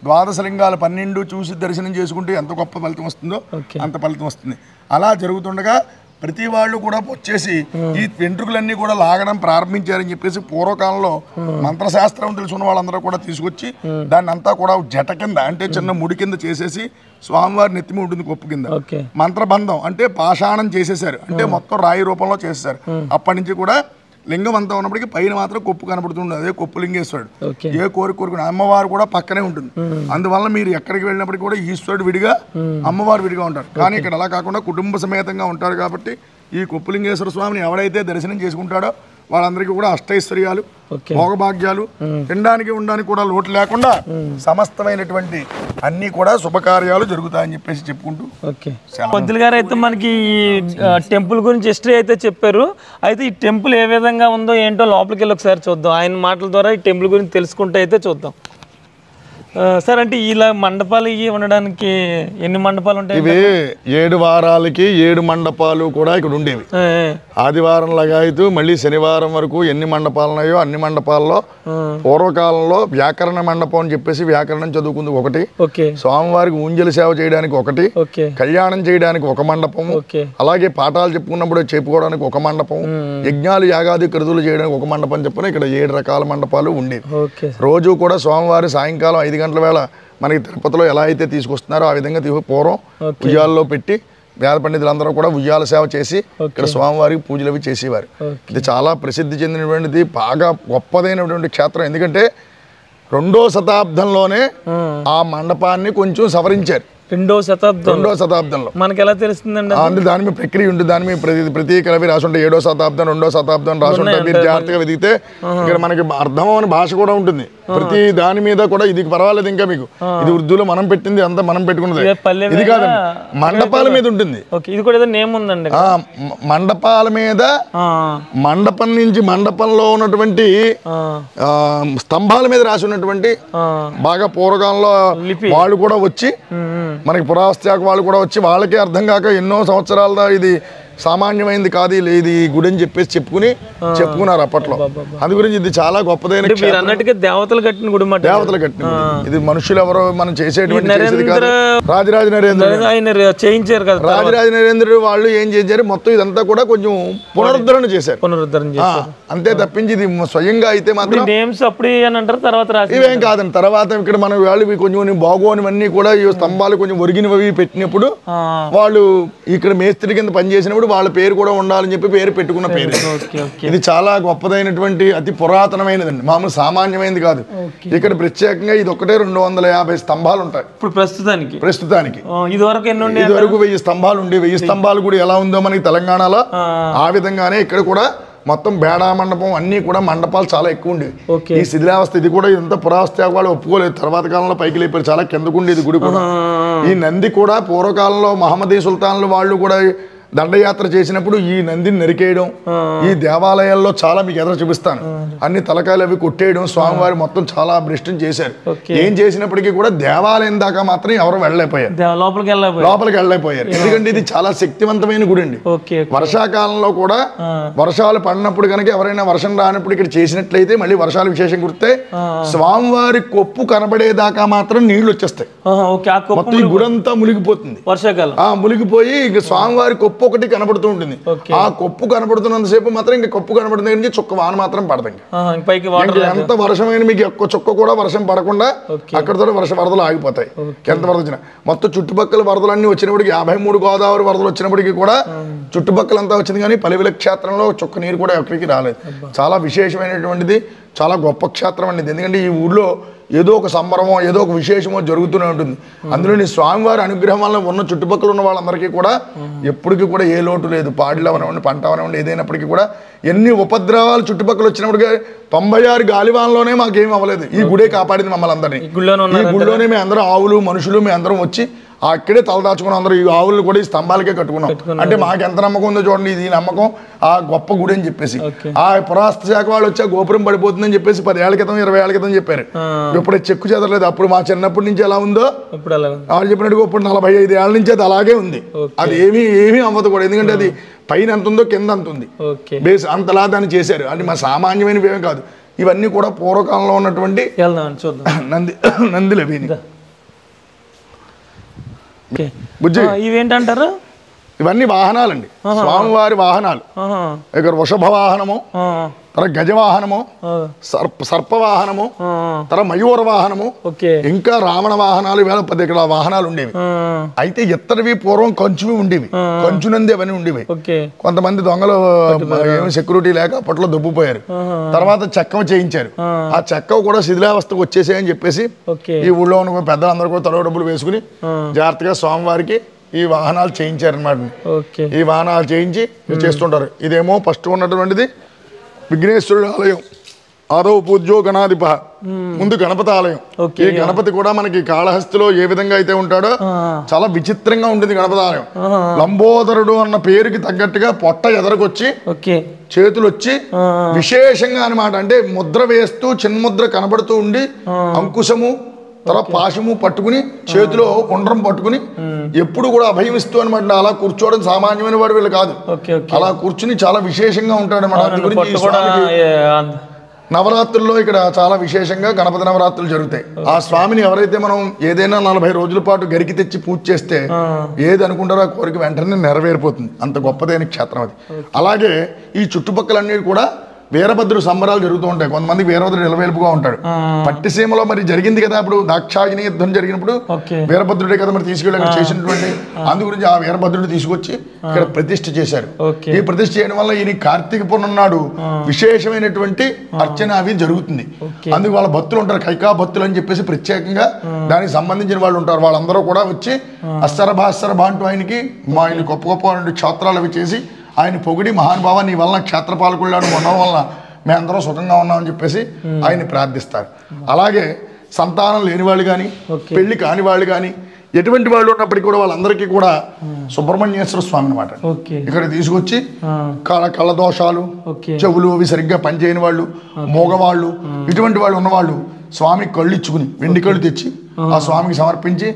12 లింగాలు 12 చూసి దర్శనం చేసుకుంటే ఎంత గొప్ప ఫలితం వస్తుందో అంత ఫలితం వస్తుంది. అలా జరుగుతుండగా ప్రతి వాళ్ళు కూడా వచ్చేసి ఈ వెంట్రుకలన్నీ కూడా లాగడం ప్రారంభించారని చెప్పేసి పూర్వకాలంలో మంత్రశాస్త్రం తెలుసుకున్న వాళ్ళందరూ కూడా తీసుకొచ్చి దాన్ని అంతా కూడా జట కింద అంటే చిన్న ముడి కింద చేసేసి స్వామివారి నెత్తిమి ఉంటుంది కొప్పు కింద మంత్రబంధం అంటే పాషాణం చేసేసారు. అంటే మొత్తం రాయి రూపంలో చేసేసారు. అప్పటి నుంచి కూడా లింగం అంతా ఉన్నప్పటికీ పైన మాత్రం కొప్పు కనబడుతుంది. అదే కొప్పు లింగేశ్వరుడు. ఏ కోరుకున్న అమ్మవారు కూడా పక్కనే ఉంటుంది. అందువల్ల మీరు ఎక్కడికి వెళ్ళినప్పటికీ కూడా ఈశ్వరుడు విడిగా, అమ్మవారు విడిగా ఉంటారు. కానీ ఇక్కడ అలా కాకుండా కుటుంబ సమేతంగా ఉంటారు కాబట్టి ఈ కొప్పులింగేశ్వర స్వామిని ఎవరైతే దర్శనం చేసుకుంటాడో వాళ్ళందరికీ కూడా అష్టైశ్వర్యాలు, భోగభాగ్యాలు, తినడానికి ఉండడానికి కూడా లోటు లేకుండా సమస్తమైనటువంటి అన్ని కూడా శుభకార్యాలు జరుగుతాయని చెప్పేసి చెప్పుకుంటూ పంతులు గారు అయితే మనకి టెంపుల్ గురించి హిస్టరీ అయితే చెప్పారు. అయితే ఈ టెంపుల్ ఏ విధంగా ఉందో ఏంటో లోపలికి వెళ్ళి ఒకసారి చూద్దాం. ఆయన మాటల ద్వారా ఈ టెంపుల్ గురించి తెలుసుకుంటే అయితే చూద్దాం. సార్ అంటే ఇలా మండపాలు ఇవి ఉండడానికి ఎన్ని మండపాలు ఉంటాయి? ఇవి 7 వారాలకి 7 మండపాలు కూడా ఇక్కడ ఉండేవి. ఆదివారం లగాయతు మళ్ళీ శనివారం వరకు ఎన్ని మండపాలు ఉన్నాయో అన్ని మండపాల్లో పూర్వకాలంలో వ్యాకరణ మండపం అని చెప్పేసి వ్యాకరణం చదువుకుంది ఒకటి, స్వామివారికి ఊంజలి సేవ చేయడానికి ఒకటి, కళ్యాణం చేయడానికి ఒక మండపం, అలాగే పాఠాలు చెప్పుకున్నప్పుడు చెప్పుకోవడానికి ఒక మండపం, యజ్ఞాలు యాగాది కృతులు చేయడానికి ఒక మండపం చెప్పున ఇక్కడ 7 రకాల మండపాలు ఉండేవి. రోజు కూడా స్వామివారి సాయంకాలం 5 గంటల వేళ మనకి తిరుపతిలో ఎలా అయితే తీసుకొస్తున్నారో ఆ విధంగా పూర్వం ఉయ్యాల్లో పెట్టి వేద పండితులందరూ కూడా ఉయ్యాల సేవ చేసి ఇక్కడ స్వామివారికి పూజలు అవి చేసేవారు. ఇది చాలా ప్రసిద్ధి చెందినటువంటిది, బాగా గొప్పదైనటువంటి క్షేత్రం. ఎందుకంటే 2వ శతాబ్దంలోనే ఆ మండపాన్ని కొంచెం సవరించారు. 2వ శతాబ్దంలో మనకి ఎలా తెలుస్తుందండి? అంటే దాని మీద ప్రక్రియ ఉంటుంది. దాని మీద ప్రతి కలవి రాసుంటే 7వ శతాబ్దం 2వ శతాబ్దం రాసుంటే మీరు జాగ్రత్తగా వెతికితే ఇక్కడ మనకి అర్థమైన భాష కూడా ఉంటుంది. ప్రతి దాని మీద కూడా ఇది పర్వాలేదు, ఇంకా మీకు ఇది ఉర్దూలో మనం పెట్టింది అంతా మనం పెట్టుకున్నది, ఇది కాదండి. మండపాల మీద ఉంటుంది. ఇది కూడా నేమ్ ఉందండి. మండపాల మీద మండపం నుంచి మండపంలో ఉన్నటువంటి స్తంభాల మీద రాసి ఉన్నటువంటి బాగా పూర్వకాలంలో వాళ్ళు కూడా వచ్చి మనకి పురావస్తు వాళ్ళు కూడా వచ్చి వాళ్ళకే అర్థం కాక ఎన్నో సంవత్సరాల ఇది సామాన్యమైంది కాదు ఇది గుడి అని చెప్పేసి చెప్పుకున్నారు అప్పట్లో. అందు గురించి ఇది చాలా గొప్పదైన దేవతలు కట్టిన గుడి. ఇది మనుషులు ఎవరో మనం చేసేటువంటి రాజరాజ నరేంద్రుడు చేయించారు కదా. రాజరాజ నరేంద్రుడు వాళ్ళు ఏం చేశారు, మొత్తం ఇదంతా కూడా కొంచెం పునరుద్ధరణ చేశారు. అంతే తప్పించి ఇది స్వయంగా అయితే మాత్రం నేమ్స్ అప్పుడు అంటారు తర్వాత ఇవేం కాదండి. తర్వాత ఇక్కడ మన వాళ్ళు కొంచెం బాగోనివన్నీ కూడా ఈ స్తంభాలు కొంచెం ఒరిగినవి పెట్టినప్పుడు వాళ్ళు ఇక్కడ మేస్త్రి కింద పనిచేసినప్పుడు వాళ్ళ పేరు కూడా ఉండాలని చెప్పి పేరు పెట్టుకున్న పేరు. ఇది చాలా గొప్పదైనటువంటి అతి పురాతనమైనదండి, మామూలు సామాన్యమైనది కాదు. ఇక్కడ ప్రత్యేకంగా ఇది ఒకటే 250 స్తంభాలు ఉంటాయి ఇప్పుడు ప్రస్తుతానికి. ఇదివరకు 1000 స్తంభాలు ఉండే. 1000 స్తంభాలు కూడా ఎలా ఉందో మనకి తెలంగాణలో ఆ విధంగానే ఇక్కడ కూడా మొత్తం బేడా మండపం అన్ని కూడా మండపాలు చాలా ఎక్కువ ఉండేవి. ఈ శిథిలావస్థ ఇది కూడా ఇదంతా పురావస్తు వాళ్ళు ఒప్పుకోలేదు. తర్వాత కాలంలో పైకి లేపారు, చాలా కిందకు ఉండేది గుడి కూడా. ఈ నంది కూడా పూర్వకాలంలో మహమ్మదీ సుల్తాన్లు వాళ్ళు కూడా దండయాత్ర చేసినప్పుడు ఈ నందిని నరికేయడం, ఈ దేవాలయాల్లో చాలా మీకు ఎదురు చూపిస్తాను, అన్ని తలకాయలు అవి కొట్టేయడం, స్వామివారి మొత్తం చాలా భ్రష్టం చేశారు. ఏం చేసినప్పటికీ కూడా దేవాలయం దాకా మాత్రం ఎవరు వెళ్ళలేకపోయారు, లోపలికి వెళ్ళలేకపోయారు. ఎందుకంటే ఇది చాలా శక్తివంతమైన గుడి అండి. వర్షాకాలంలో కూడా వర్షాలు పడినప్పుడు కనుక ఎవరైనా వర్షం రానప్పుడు ఇక్కడ చేసినట్లయితే మళ్ళీ వర్షాలు విశేషం కురితే స్వామివారి కొప్పు కనబడేదాకా మాత్రం నీళ్లు వచ్చేస్తాయి. మొత్తం ఈ గుడంతా మునిగిపోతుంది వర్షాకాలం. మునిగిపోయి ఇంక స్వామివారి కొప్పు ఒకటి కనబడుతూ ఉంటుంది. ఆ కొప్పు కనబడుతున్నంతసేపు మాత్రం ఇంకా కొప్పు కనబడుతుంది నుంచి చుక్క వాన మాత్రం పడదు. ఎంత వర్షమైన మీకు ఒక్క చుక్క కూడా వర్షం పడకుండా అక్కడతో వరదలు ఆగిపోతాయి. ఎంత వరద వచ్చినా మొత్తం చుట్టుపక్కల వరదలన్నీ వచ్చినప్పటికీ 53 గోదావరి వరదలు వచ్చినప్పటికీ కూడా చుట్టుపక్కలంతా వచ్చింది, కానీ పలివెల క్షేత్రంలో చుక్క నీరు కూడా ఎక్కడికి రాలేదు. చాలా విశేషమైనటువంటిది, చాలా గొప్ప క్షేత్రం అండి. ఎందుకంటే ఈ ఊళ్ళో ఏదో ఒక సంబరమో ఏదో ఒక విశేషమో జరుగుతూనే ఉంటుంది. అందులోని స్వామివారి అనుగ్రహం వల్ల ఉన్న చుట్టుపక్కల ఉన్న వాళ్ళందరికీ కూడా ఎప్పటికీ కూడా ఏ లోటు లేదు. పాడిలో అవనివ్వండి, పంట అవనివ్వండి, ఏదైనప్పటికీ కూడా ఎన్ని ఉపద్రవాలు చుట్టుపక్కల వచ్చినప్పటికీ 96 గాలివానలోనే మాకేం అవ్వలేదు. ఈ గుడే కాపాడింది మమ్మల్ని అందరినీ. ఈ గుడిలోనే మేము అందరం ఆవులు మనుషులు మేము అందరం వచ్చి అక్కడే తలదాచుకున్నాం. అందరూ ఈ ఆవులు కూడా ఈ స్తంభాలకే కట్టుకున్నాం. అంటే మాకు ఎంత నమ్మకం ఉందో చూడండి, ఇది నమ్మకం ఆ గొప్ప గుడి అని చెప్పేసి. ఆ పురావస్తు శాఖ వాళ్ళు వచ్చి గోపురం పడిపోతుందని చెప్పేసి 10 ఏళ్ల క్రితం 20 ఏళ్ల క్రితం చెప్పారు. ఇప్పుడు చెక్కు చెదరలేదు. అప్పుడు మా చిన్నప్పటి నుంచి ఎలా ఉందో వాళ్ళు చెప్పినట్టుగా ఇప్పుడు 45 ఏళ్ల నుంచి అది అలాగే ఉంది. అది ఏమీ అవ్వదు కూడా. ఎందుకంటే అది పైన ఎంత ఉందో కింద అంత ఉంది. బేస్ అంతలా దాన్ని చేశారు. అది మా సామాన్యమైనవి ఏమీ కాదు. ఇవన్నీ కూడా పూర్వకాలంలో ఉన్నటువంటి నందిలు అవి. ఇవేంటంటారు? ఇవన్నీ వాహనాలండి, స్వామివారి వాహనాలు. ఇక్కడ వృషభ వాహనము, తర్వాత గజవాహనము, సర్పవాహనము, తర్వాత మయూర వాహనము, ఇంకా రావణ వాహనాలు, వేళ 10 ఇక్కడ వాహనాలు ఉండేవి. అయితే ఇతరవి పూర్వం కంచువి ఉండేవి, కంచునంది అవన్నీ ఉండేవి. కొంతమంది దొంగలు ఏమి సెక్యూరిటీ లేక అప్పట్లో దొబ్బిపోయారు. తర్వాత చెక్కవ చేయించారు. ఆ చెక్కవ కూడా శిథిలావస్థకు వచ్చేసాయని చెప్పేసి ఈ ఊళ్ళో ఉన్న పెద్దలందరూ కూడా తలో డబ్బులు వేసుకుని జాగ్రత్తగా స్వామివారికి ఈ వాహనాలు చేయించారనమాట. ఈ వాహనాలు చేయించి చేస్తుంటారు. ఇదేమో ఫస్ట్ ఉన్నటువంటిది విఘ్నేశ్వరుడు ఆలయం, 6వ పూజ్యో గణాధిప, ముందు గణపతి ఆలయం. ఈ గణపతి కూడా మనకి కాళహస్తిలో ఏ విధంగా అయితే ఉంటాడో చాలా విచిత్రంగా ఉంటుంది గణపతి ఆలయం. లంబోదరుడు అన్న పేరుకి తగ్గట్టుగా పొట్ట ఎదరకొచ్చి చేతులు వచ్చి విశేషంగా అనమాట. అంటే ముద్ర వేస్తూ చిన్ముద్ర కనబడుతూ ఉండి అంకుశము తర్వాత పాశము పట్టుకుని చేతిలో ఉండ్రం పట్టుకుని ఎప్పుడు కూడా అభయమిస్తూ అనమాట. అలా కూర్చోవడం సామాన్యమైన వాడు వీళ్ళు కాదు. అలా కూర్చుని చాలా విశేషంగా ఉంటాడు అనమాట. నవరాత్రుల్లో ఇక్కడ చాలా విశేషంగా గణపతి నవరాత్రులు జరుగుతాయి. ఆ స్వామిని ఎవరైతే మనం ఏదైనా 40 రోజుల పాటు గరికి తెచ్చి పూజ చేస్తే ఏది అనుకుంటారో ఆ కోరిక వెంటనే నెరవేరిపోతుంది. అంత గొప్పదైన క్షేత్రం అది. అలాగే ఈ చుట్టుపక్కలన్నీ కూడా వీరభద్రుడు సంబరాలు జరుగుతూ ఉంటాయి. కొంతమంది వీరభద్రుడు నిలవేల్పుగా ఉంటాడు. పట్టిసీమలో మరి జరిగింది కదా అప్పుడు దాక్షాయిని యుద్ధం జరిగినప్పుడు వీరభద్రుడే కదా మరి తీసుకెళ్ళి అక్కడ చేసినటువంటి. అందు గురించి ఆ వీరభద్రుడు తీసుకొచ్చి ఇక్కడ ప్రతిష్ఠ చేశారు. ఈ ప్రతిష్ఠ చేయడం వల్ల ఈయన కార్తీక పూర్ణం నాడు విశేషమైనటువంటి అర్చన అవి జరుగుతుంది. అందుకు వాళ్ళ భక్తులు ఉంటారు, కైకా భక్తులు అని చెప్పేసి ప్రత్యేకంగా దానికి సంబంధించిన వాళ్ళు ఉంటారు. వాళ్ళందరూ కూడా వచ్చి అస్సరభ అంటూ ఆయనకి గొప్ప గొప్ప క్షేత్రాలు అవి చేసి ఆయన పొగిడి, మహానుభావ నీ వలన క్షేత్రపాలకుళ్ళాడు ఉండడం వల్ల మేమందరం సుఖంగా ఉన్నామని చెప్పేసి ఆయన ప్రార్థిస్తారు. అలాగే సంతానం లేని వాళ్ళు కానీ పెళ్లి కాని వాళ్ళు కానీ ఎటువంటి వాళ్ళు ఉన్నప్పటికీ కూడా వాళ్ళందరికీ కూడా సుబ్రహ్మణ్యేశ్వర స్వామి అనమాట ఇక్కడ తీసుకొచ్చి కళ్ళ దోషాలు, చెవులు అవి సరిగ్గా పనిచేయని వాళ్ళు, మోగవాళ్ళు, ఇటువంటి వాళ్ళు ఉన్నవాళ్ళు స్వామి కళ్ళు ఇచ్చుకుని వెండి కళ్ళు తెచ్చి ఆ స్వామికి సమర్పించి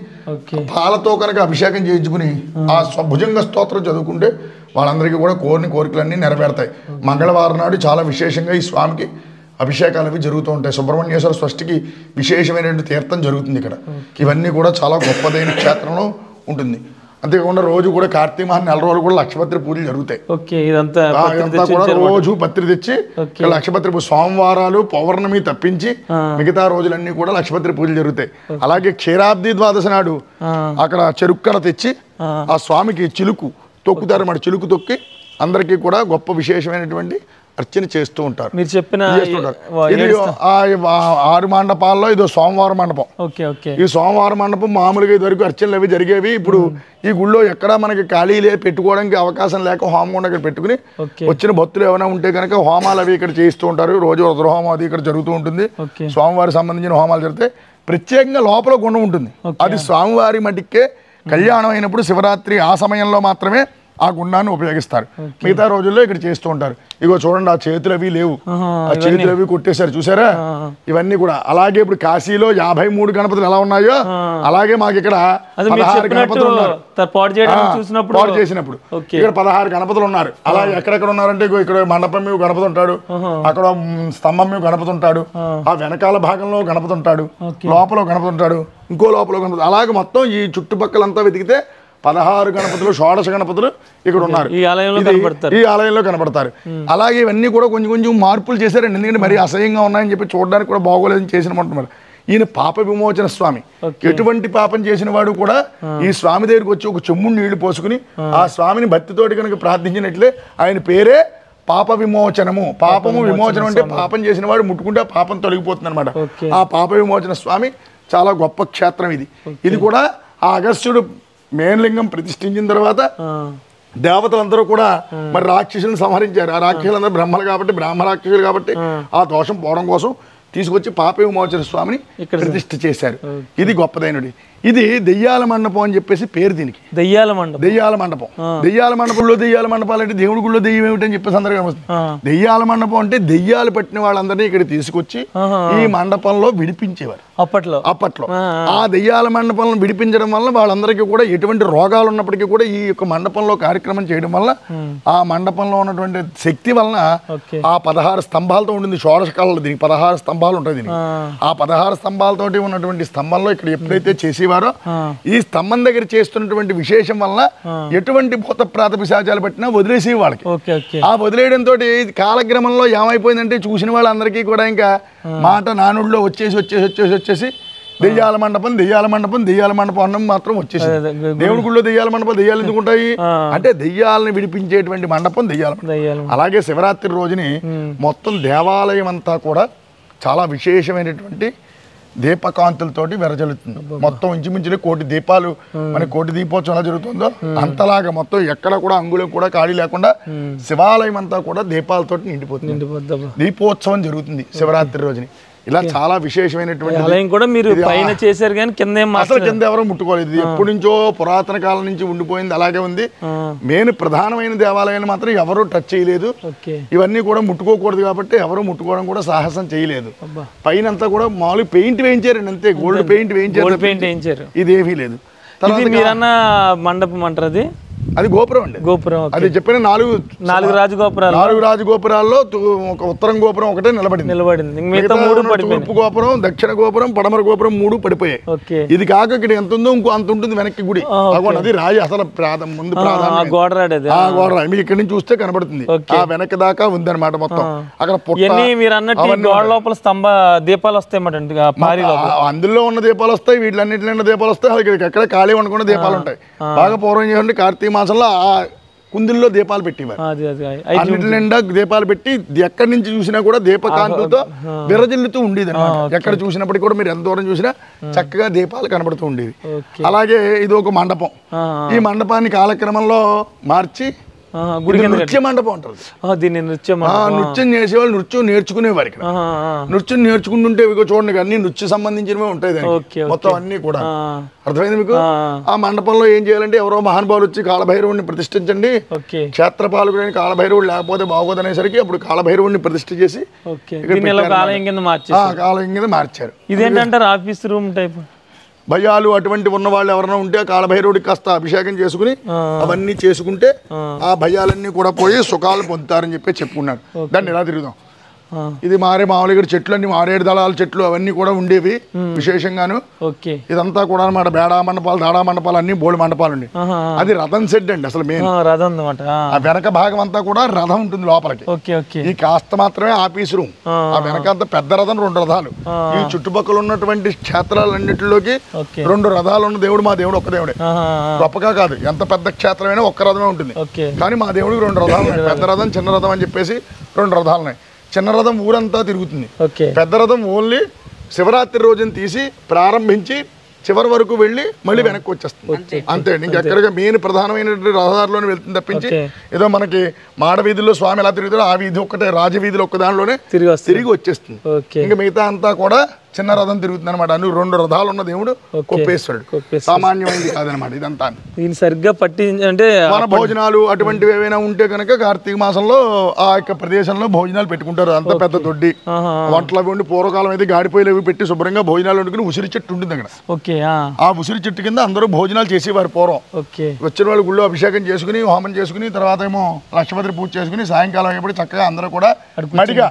పాలతో కనుక అభిషేకం చేయించుకుని ఆ భుజంగ స్తోత్రం చదువుకుంటే వాళ్ళందరికీ కూడా కోరిన కోరికలన్నీ నెరవేరుతాయి. మంగళవారం నాడు చాలా విశేషంగా ఈ స్వామికి అభిషేకాలు అవి జరుగుతూ ఉంటాయి. సుబ్రహ్మణ్యేశ్వర స్వస్తికి విశేషమైనటువంటి తీర్థం జరుగుతుంది ఇక్కడ. ఇవన్నీ కూడా చాలా గొప్పదైన క్షేత్రంలో ఉంటుంది. అంతేకాకుండా రోజు కూడా కార్తీక మాసం 4 రోజులు కూడా లక్షపత్రి పూజలు జరుగుతాయి. ఇదంతా కూడా రోజు పత్రి తెచ్చి లక్షపత్రి పూజ, సోమవారాలు పౌర్ణమి తప్పించి మిగతా రోజులన్నీ కూడా లక్షపత్రి పూజలు జరుగుతాయి. అలాగే క్షీరాబ్ది ద్వాదశి నాడు అక్కడ చెరుక్కన తెచ్చి ఆ స్వామికి చిలుకు తొక్కుతారు అన్నమాట. చిలుకు తొక్కి అందరికీ కూడా గొప్ప విశేషమైనటువంటి అర్చన చేస్తూ ఉంటారు. మీరు చెప్పిన ఇది 6 మండపాల్లో ఇదో సోమవారం మండపం. ఈ సోమవారం మండపం మామూలుగా ఇదివరకు అర్చనలు అవి జరిగేవి. ఇప్పుడు ఈ గుళ్ళో ఎక్కడా మనకి ఖాళీలే పెట్టుకోవడానికి అవకాశం లేక హోమం ఇక్కడ పెట్టుకుని వచ్చిన భక్తులు ఏమైనా ఉంటే కనుక హోమాలు అవి ఇక్కడ చేయిస్తూ ఉంటారు. రోజు రుద్రహోమం అది ఇక్కడ జరుగుతూ ఉంటుంది. స్వామివారికి సంబంధించిన హోమాలు జరిగితే ప్రత్యేకంగా లోపల గుండం ఉంటుంది. అది స్వామివారి మటుకే కళ్యాణం అయినప్పుడు శివరాత్రి ఆ సమయంలో మాత్రమే ఆ గుండాన్ని ఉపయోగిస్తారు. మిగతా రోజుల్లో ఇక్కడ చేస్తూ ఉంటారు. ఇగో చూడండి, ఆ చేతులు అవి లేవు, ఆ చేతులు అవి కొట్టేశారు చూసారా, ఇవన్నీ కూడా. అలాగే ఇప్పుడు కాశీలో 53 గణపతులు ఎలా ఉన్నాయో అలాగే మాకు ఇక్కడ 16 గణపతులు ఉన్నారు. పాడు చేసినప్పుడు ఇక్కడ 16 గణపతులు ఉన్నారు. అలా ఎక్కడెక్కడ ఉన్నారంటే ఇక్కడ మండపం మీద గణపతి ఉంటాడు, అక్కడ స్తంభం మీద గణపతి ఉంటాడు, ఆ వెనకాల భాగంలో గణపతి ఉంటాడు, లోపల గణపతి ఉంటాడు, ఇంకో లోపల గణపతి. అలాగే మొత్తం ఈ చుట్టుపక్కలంతా వెతికితే 16 గణపతులు, 16 గణపతులు ఇక్కడ ఉన్నారు, ఈ ఆలయంలో కనబడతారు. అలాగే ఇవన్నీ కూడా కొంచెం కొంచెం మార్పులు చేశారండి, ఎందుకంటే మరి అసహ్యంగా ఉన్నాయని చెప్పి చూడడానికి కూడా బాగోలేదని చేసినమంటున్నారు. ఈయన పాప విమోచన స్వామి. ఎటువంటి పాపం చేసిన వాడు కూడా ఈ స్వామి దగ్గరికి వచ్చి ఒక చెమ్ముడు నీళ్లు పోసుకుని ఆ స్వామిని భక్తితోటి కనుక ప్రార్థించినట్లే ఆయన పేరే పాప విమోచనము. పాపము విమోచనం అంటే పాపం చేసిన వాడు ముట్టుకుంటే ఆ పాపం తొలగిపోతుంది అనమాట. ఆ పాప విమోచన స్వామి చాలా గొప్ప క్షేత్రం ఇది. ఇది కూడా ఆ అగస్త్యుడు మేనలింగం ప్రతిష్ఠించిన తర్వాత దేవతలందరూ కూడా మరి రాక్షసులను సంహరించారు. ఆ రాక్షసులందరూ బ్రహ్మలు కాబట్టి, బ్రాహ్మ రాక్షసులు కాబట్టి ఆ దోషం పోవడం కోసం తీసుకొచ్చి పాప విమోచన స్వామిని ప్రతిష్ఠ చేశారు. ఇది గొప్పదైనది. ఇది దెయ్యాల మండపం అని చెప్పేసి పేరు దీనికి. దెయ్యాల మండపం. దెయ్యాల మండపంలో దెయ్యాల మండపాలు అంటే దేవుడి గుళ్ళో దెయ్యం ఏమిటని చెప్పేసి అందరికీ వస్తుంది. దెయ్యాల మండపం అంటే దెయ్యాలు పట్టిన వాళ్ళందరినీ ఇక్కడ తీసుకొచ్చి ఈ మండపంలో విడిపించేవారు అప్పట్లో. ఆ దెయ్యాల మండపంలో విడిపించడం వల్ల వాళ్ళందరికీ కూడా ఎటువంటి రోగాలు ఉన్నప్పటికీ కూడా ఈ యొక్క మండపంలో కార్యక్రమం చేయడం వల్ల ఆ మండపంలో ఉన్నటువంటి శక్తి వలన ఆ 16 స్తంభాలతో ఉంటుంది. షోడశ కళలు దీనికి 16 స్తంభాలు ఉంటాయి దీనికి. ఆ 16 స్తంభాలతోటి ఉన్నటువంటి స్తంభంలో ఇక్కడ ఎప్పుడైతే చేసేవారో ఈ స్తంభం దగ్గర చేస్తున్నటువంటి విశేషం వల్ల ఎటువంటి భూత ప్రాత పిశాచాలు పట్టినా వదిలేసి వాళ్ళకి. ఆ వదిలేయడంతో కాలక్రమంలో ఏమైపోయిందంటే చూసిన వాళ్ళందరికీ కూడా ఇంకా మాట నానుడిలో వచ్చేసి దెయ్యాల మండపం అన్నం మాత్రం వచ్చేసి దేవుడి గుళ్ళో దెయ్యాల మండపం. దెయ్యాలు ఎందుకు ఉంటాయి అంటే దెయ్యాలను విడిపించేటువంటి మండపం దెయ్యాల. అలాగే శివరాత్రి రోజుని మొత్తం దేవాలయం అంతా కూడా చాలా విశేషమైనటువంటి దీపకాంతులతోటి వెరజల్లుతుంది. మొత్తం ఇంచుమించులే 1 కోటి దీపాలు, మన 1 కోటి దీపోత్సవం ఎలా జరుగుతుందో అంతలాగా మొత్తం ఎక్కడ కూడా అంగుళం కూడా ఖాళీ లేకుండా శివాలయం అంతా కూడా దీపాలతోటి నిండిపోతుంది. దీపోత్సవం జరుగుతుంది శివరాత్రి రోజుని. ఇలా చాలా విశేషమైనటువంటి ఆలయం కూడా మీరు పైన చేశారు కానీ కింద అసలు కింద ఎవరో ముట్టుకోలేదు. ఎప్పటి నుంచో పురాతన కాలం నుంచి ఉండిపోయింది, అలాగే ఉంది. మెయిన్ ప్రధానమైన దేవాలయాన్ని మాత్రం ఎవరు టచ్ చేయలేదు. ఇవన్నీ కూడా ముట్టుకోకూడదు కాబట్టి ఎవరు ముట్టుకోవడం కూడా సాహసం చేయలేదు. పైన అంతా కూడా మామూలు పెయింట్ వేయించారండి అంతే, గోల్డ్ పెయింట్ వేయించారు. ఇదేమీ లేదు. మీరన్న మండపం అంటారు అది గోపురం అండి. గోపురం అది చెప్పిన 4 రాజగోపురాల్లో ఒక ఉత్తరం గోపురం ఒకటే నిలబడింది. మిగతా 3 తూర్పు గోపురం, దక్షిణ గోపురం, పడమర గోపురం 3 పడిపోయాయి. ఇది కాక ఇక్కడ ఎంత ఉందో ఇంకో అంత ఉంటుంది వెనక్కి గుడి. అది రాయి అసలు ముందు గోడరాయి మీకు ఇక్కడి నుంచి చూస్తే కనబడుతుంది. ఆ వెనక్కి దాకా ఉందన్నమాట మొత్తం. అక్కడ మీరు అన్నట్టు గోడ లోపల స్తంభ దీపాలు వస్తాయి, అందులో ఉన్న దీపాలు వస్తాయి, వీటిలన్నింటిలో దీపాలు వస్తాయి. అది ఎక్కడ ఖాళీ ఉండకుండా దీపాలు ఉంటాయి. బాగా పూర్వం చేయండి కార్తీక మాసంలో ఆ కుందుల్లో దీపాలు పెట్టేవారు. అన్నిటి నిండా దీపాలు పెట్టి ఎక్కడి నుంచి చూసినా కూడా దీపకాంతులతో విరజిల్లుతూ ఉండేది అనమాట. ఎక్కడ చూసినప్పటికీ కూడా మీరు ఎంత దూరం చూసినా చక్కగా దీపాలు కనబడుతూ ఉండేవి. అలాగే ఇది ఒక మండపం. ఈ మండపాన్ని కాలక్రమంలో మార్చి నృత్య మండపం అంటారు. నృత్యం చేసేవాళ్ళు నృత్యం నేర్చుకునేవారు. ఇక్కడ నృత్యం నేర్చుకుంటుంటే చూడండి అన్ని నృత్య సంబంధించినవే ఉంటాయి మొత్తం అన్ని కూడా. అర్థమైంది మీకు? ఆ మండపంలో ఏం చేయాలంటే ఎవరో మహానుభావులు వచ్చి కాళభైరవుడిని ప్రతిష్ఠించండి, క్షేత్రపాలకుడైన కాళభైరవుడు లేకపోతే బాగోదనేసరికి అప్పుడు కాళభైరవుడిని ప్రతిష్ఠ చేసి ఆలయం కింద మార్చారు. ఇదేంటంటారు ఆఫీస్ రూమ్ టైప్. భయాలు అటువంటి ఉన్న వాళ్ళు ఎవరైనా ఉంటే కాళభైరవుడికి కాస్త అభిషేకం చేసుకుని అవన్నీ చేసుకుంటే ఆ భయాలన్నీ కూడా పోయి సుఖాలు పొందుతారని చెప్పి చెప్పుకున్నారు. దాన్ని ఎలా తిరుగుదాం. ఇది మామూలుగా చెట్లు అన్ని మారేడు దళాల చెట్లు అవన్నీ కూడా ఉండేవి విశేషంగాను. ఇదంతా కూడా అన్నమాట బేడా మండపాలు, దాడా మండపాలు అన్ని బోల్డ్ మండపాలు ఉండి. అది రథం సెడ్ అండి అసలు మెయిన్ రథం. ఆ వెనక భాగం అంతా కూడా రథం ఉంటుంది లోపలికి. ఈ కాస్త మాత్రమే ఆఫీస్ రూమ్. ఆ వెనక అంతా పెద్ద రథం, 2 రథాలు. ఈ చుట్టుపక్కల ఉన్నటువంటి క్షేత్రాలన్నింటిలోకి 2 రథాలు ఉన్న దేవుడు మా దేవుడు ఒక్క దేవుడే. గొప్పగా కాదు, ఎంత పెద్ద క్షేత్రమైనా ఒక్క రథమే ఉంటుంది. కానీ మా దేవుడికి 2 రథాలు ఉన్నాయి. పెద్ద రథం, చిన్న రథం అని చెప్పేసి 2 రథాలు ఉన్నాయి. చిన్న రథం ఊరంతా తిరుగుతుంది. పెద్ద రథం ఓన్లీ శివరాత్రి రోజున తీసి ప్రారంభించి చివరి వరకు వెళ్ళి మళ్ళీ వెనక్కి వచ్చేస్తుంది అంతే. ఇంకెక్కడిగా మెయిన్ ప్రధానమైనటువంటి రహదారిలోనే వెళ్తుంది తప్పించి ఏదో మనకి మాడ వీధుల్లో స్వామి ఎలా తిరుగుతారో ఆ వీధి ఒక్కటే రాజవీధిలో ఒక్క దానిలోనే తిరిగి వచ్చేస్తుంది. ఇంకా మిగతా అంతా కూడా చిన్న రథం తిరుగుతుంది అనమాట. అన్ని 2 రథాలు ఉన్న దేవుడు కొప్పేశ్వరుడు, సామాన్యమైనది కాదనమాట ఇదంతా. దీన్ని సరిగ్గా పట్టి అంటే మన భోజనాలు అటువంటివి ఏవైనా ఉంటే కనుక కార్తీక మాసంలో ఆ యొక్క ప్రదేశంలో భోజనాలు పెట్టుకుంటారు. అంత పెద్ద దొడ్డి వంటలు అవి ఉండి, పూర్వకాలం అయితే గాడిపోయిలు అవి పెట్టి శుభ్రంగా భోజనాలు వండుకుని ఉసిరి చెట్టు ఉంటుంది అక్కడ. ఆ ఉసిరి చెట్టు కింద అందరూ భోజనాలు చేసేవారు పూర్వం. వచ్చిన వాళ్ళు గుళ్ళో అభిషేకం చేసుకుని హోమం చేసుకుని తర్వాత ఏమో లక్షపత్రి పూజ చేసుకుని సాయంకాలం అయినప్పుడు చక్కగా అందరూ కూడా మడిగా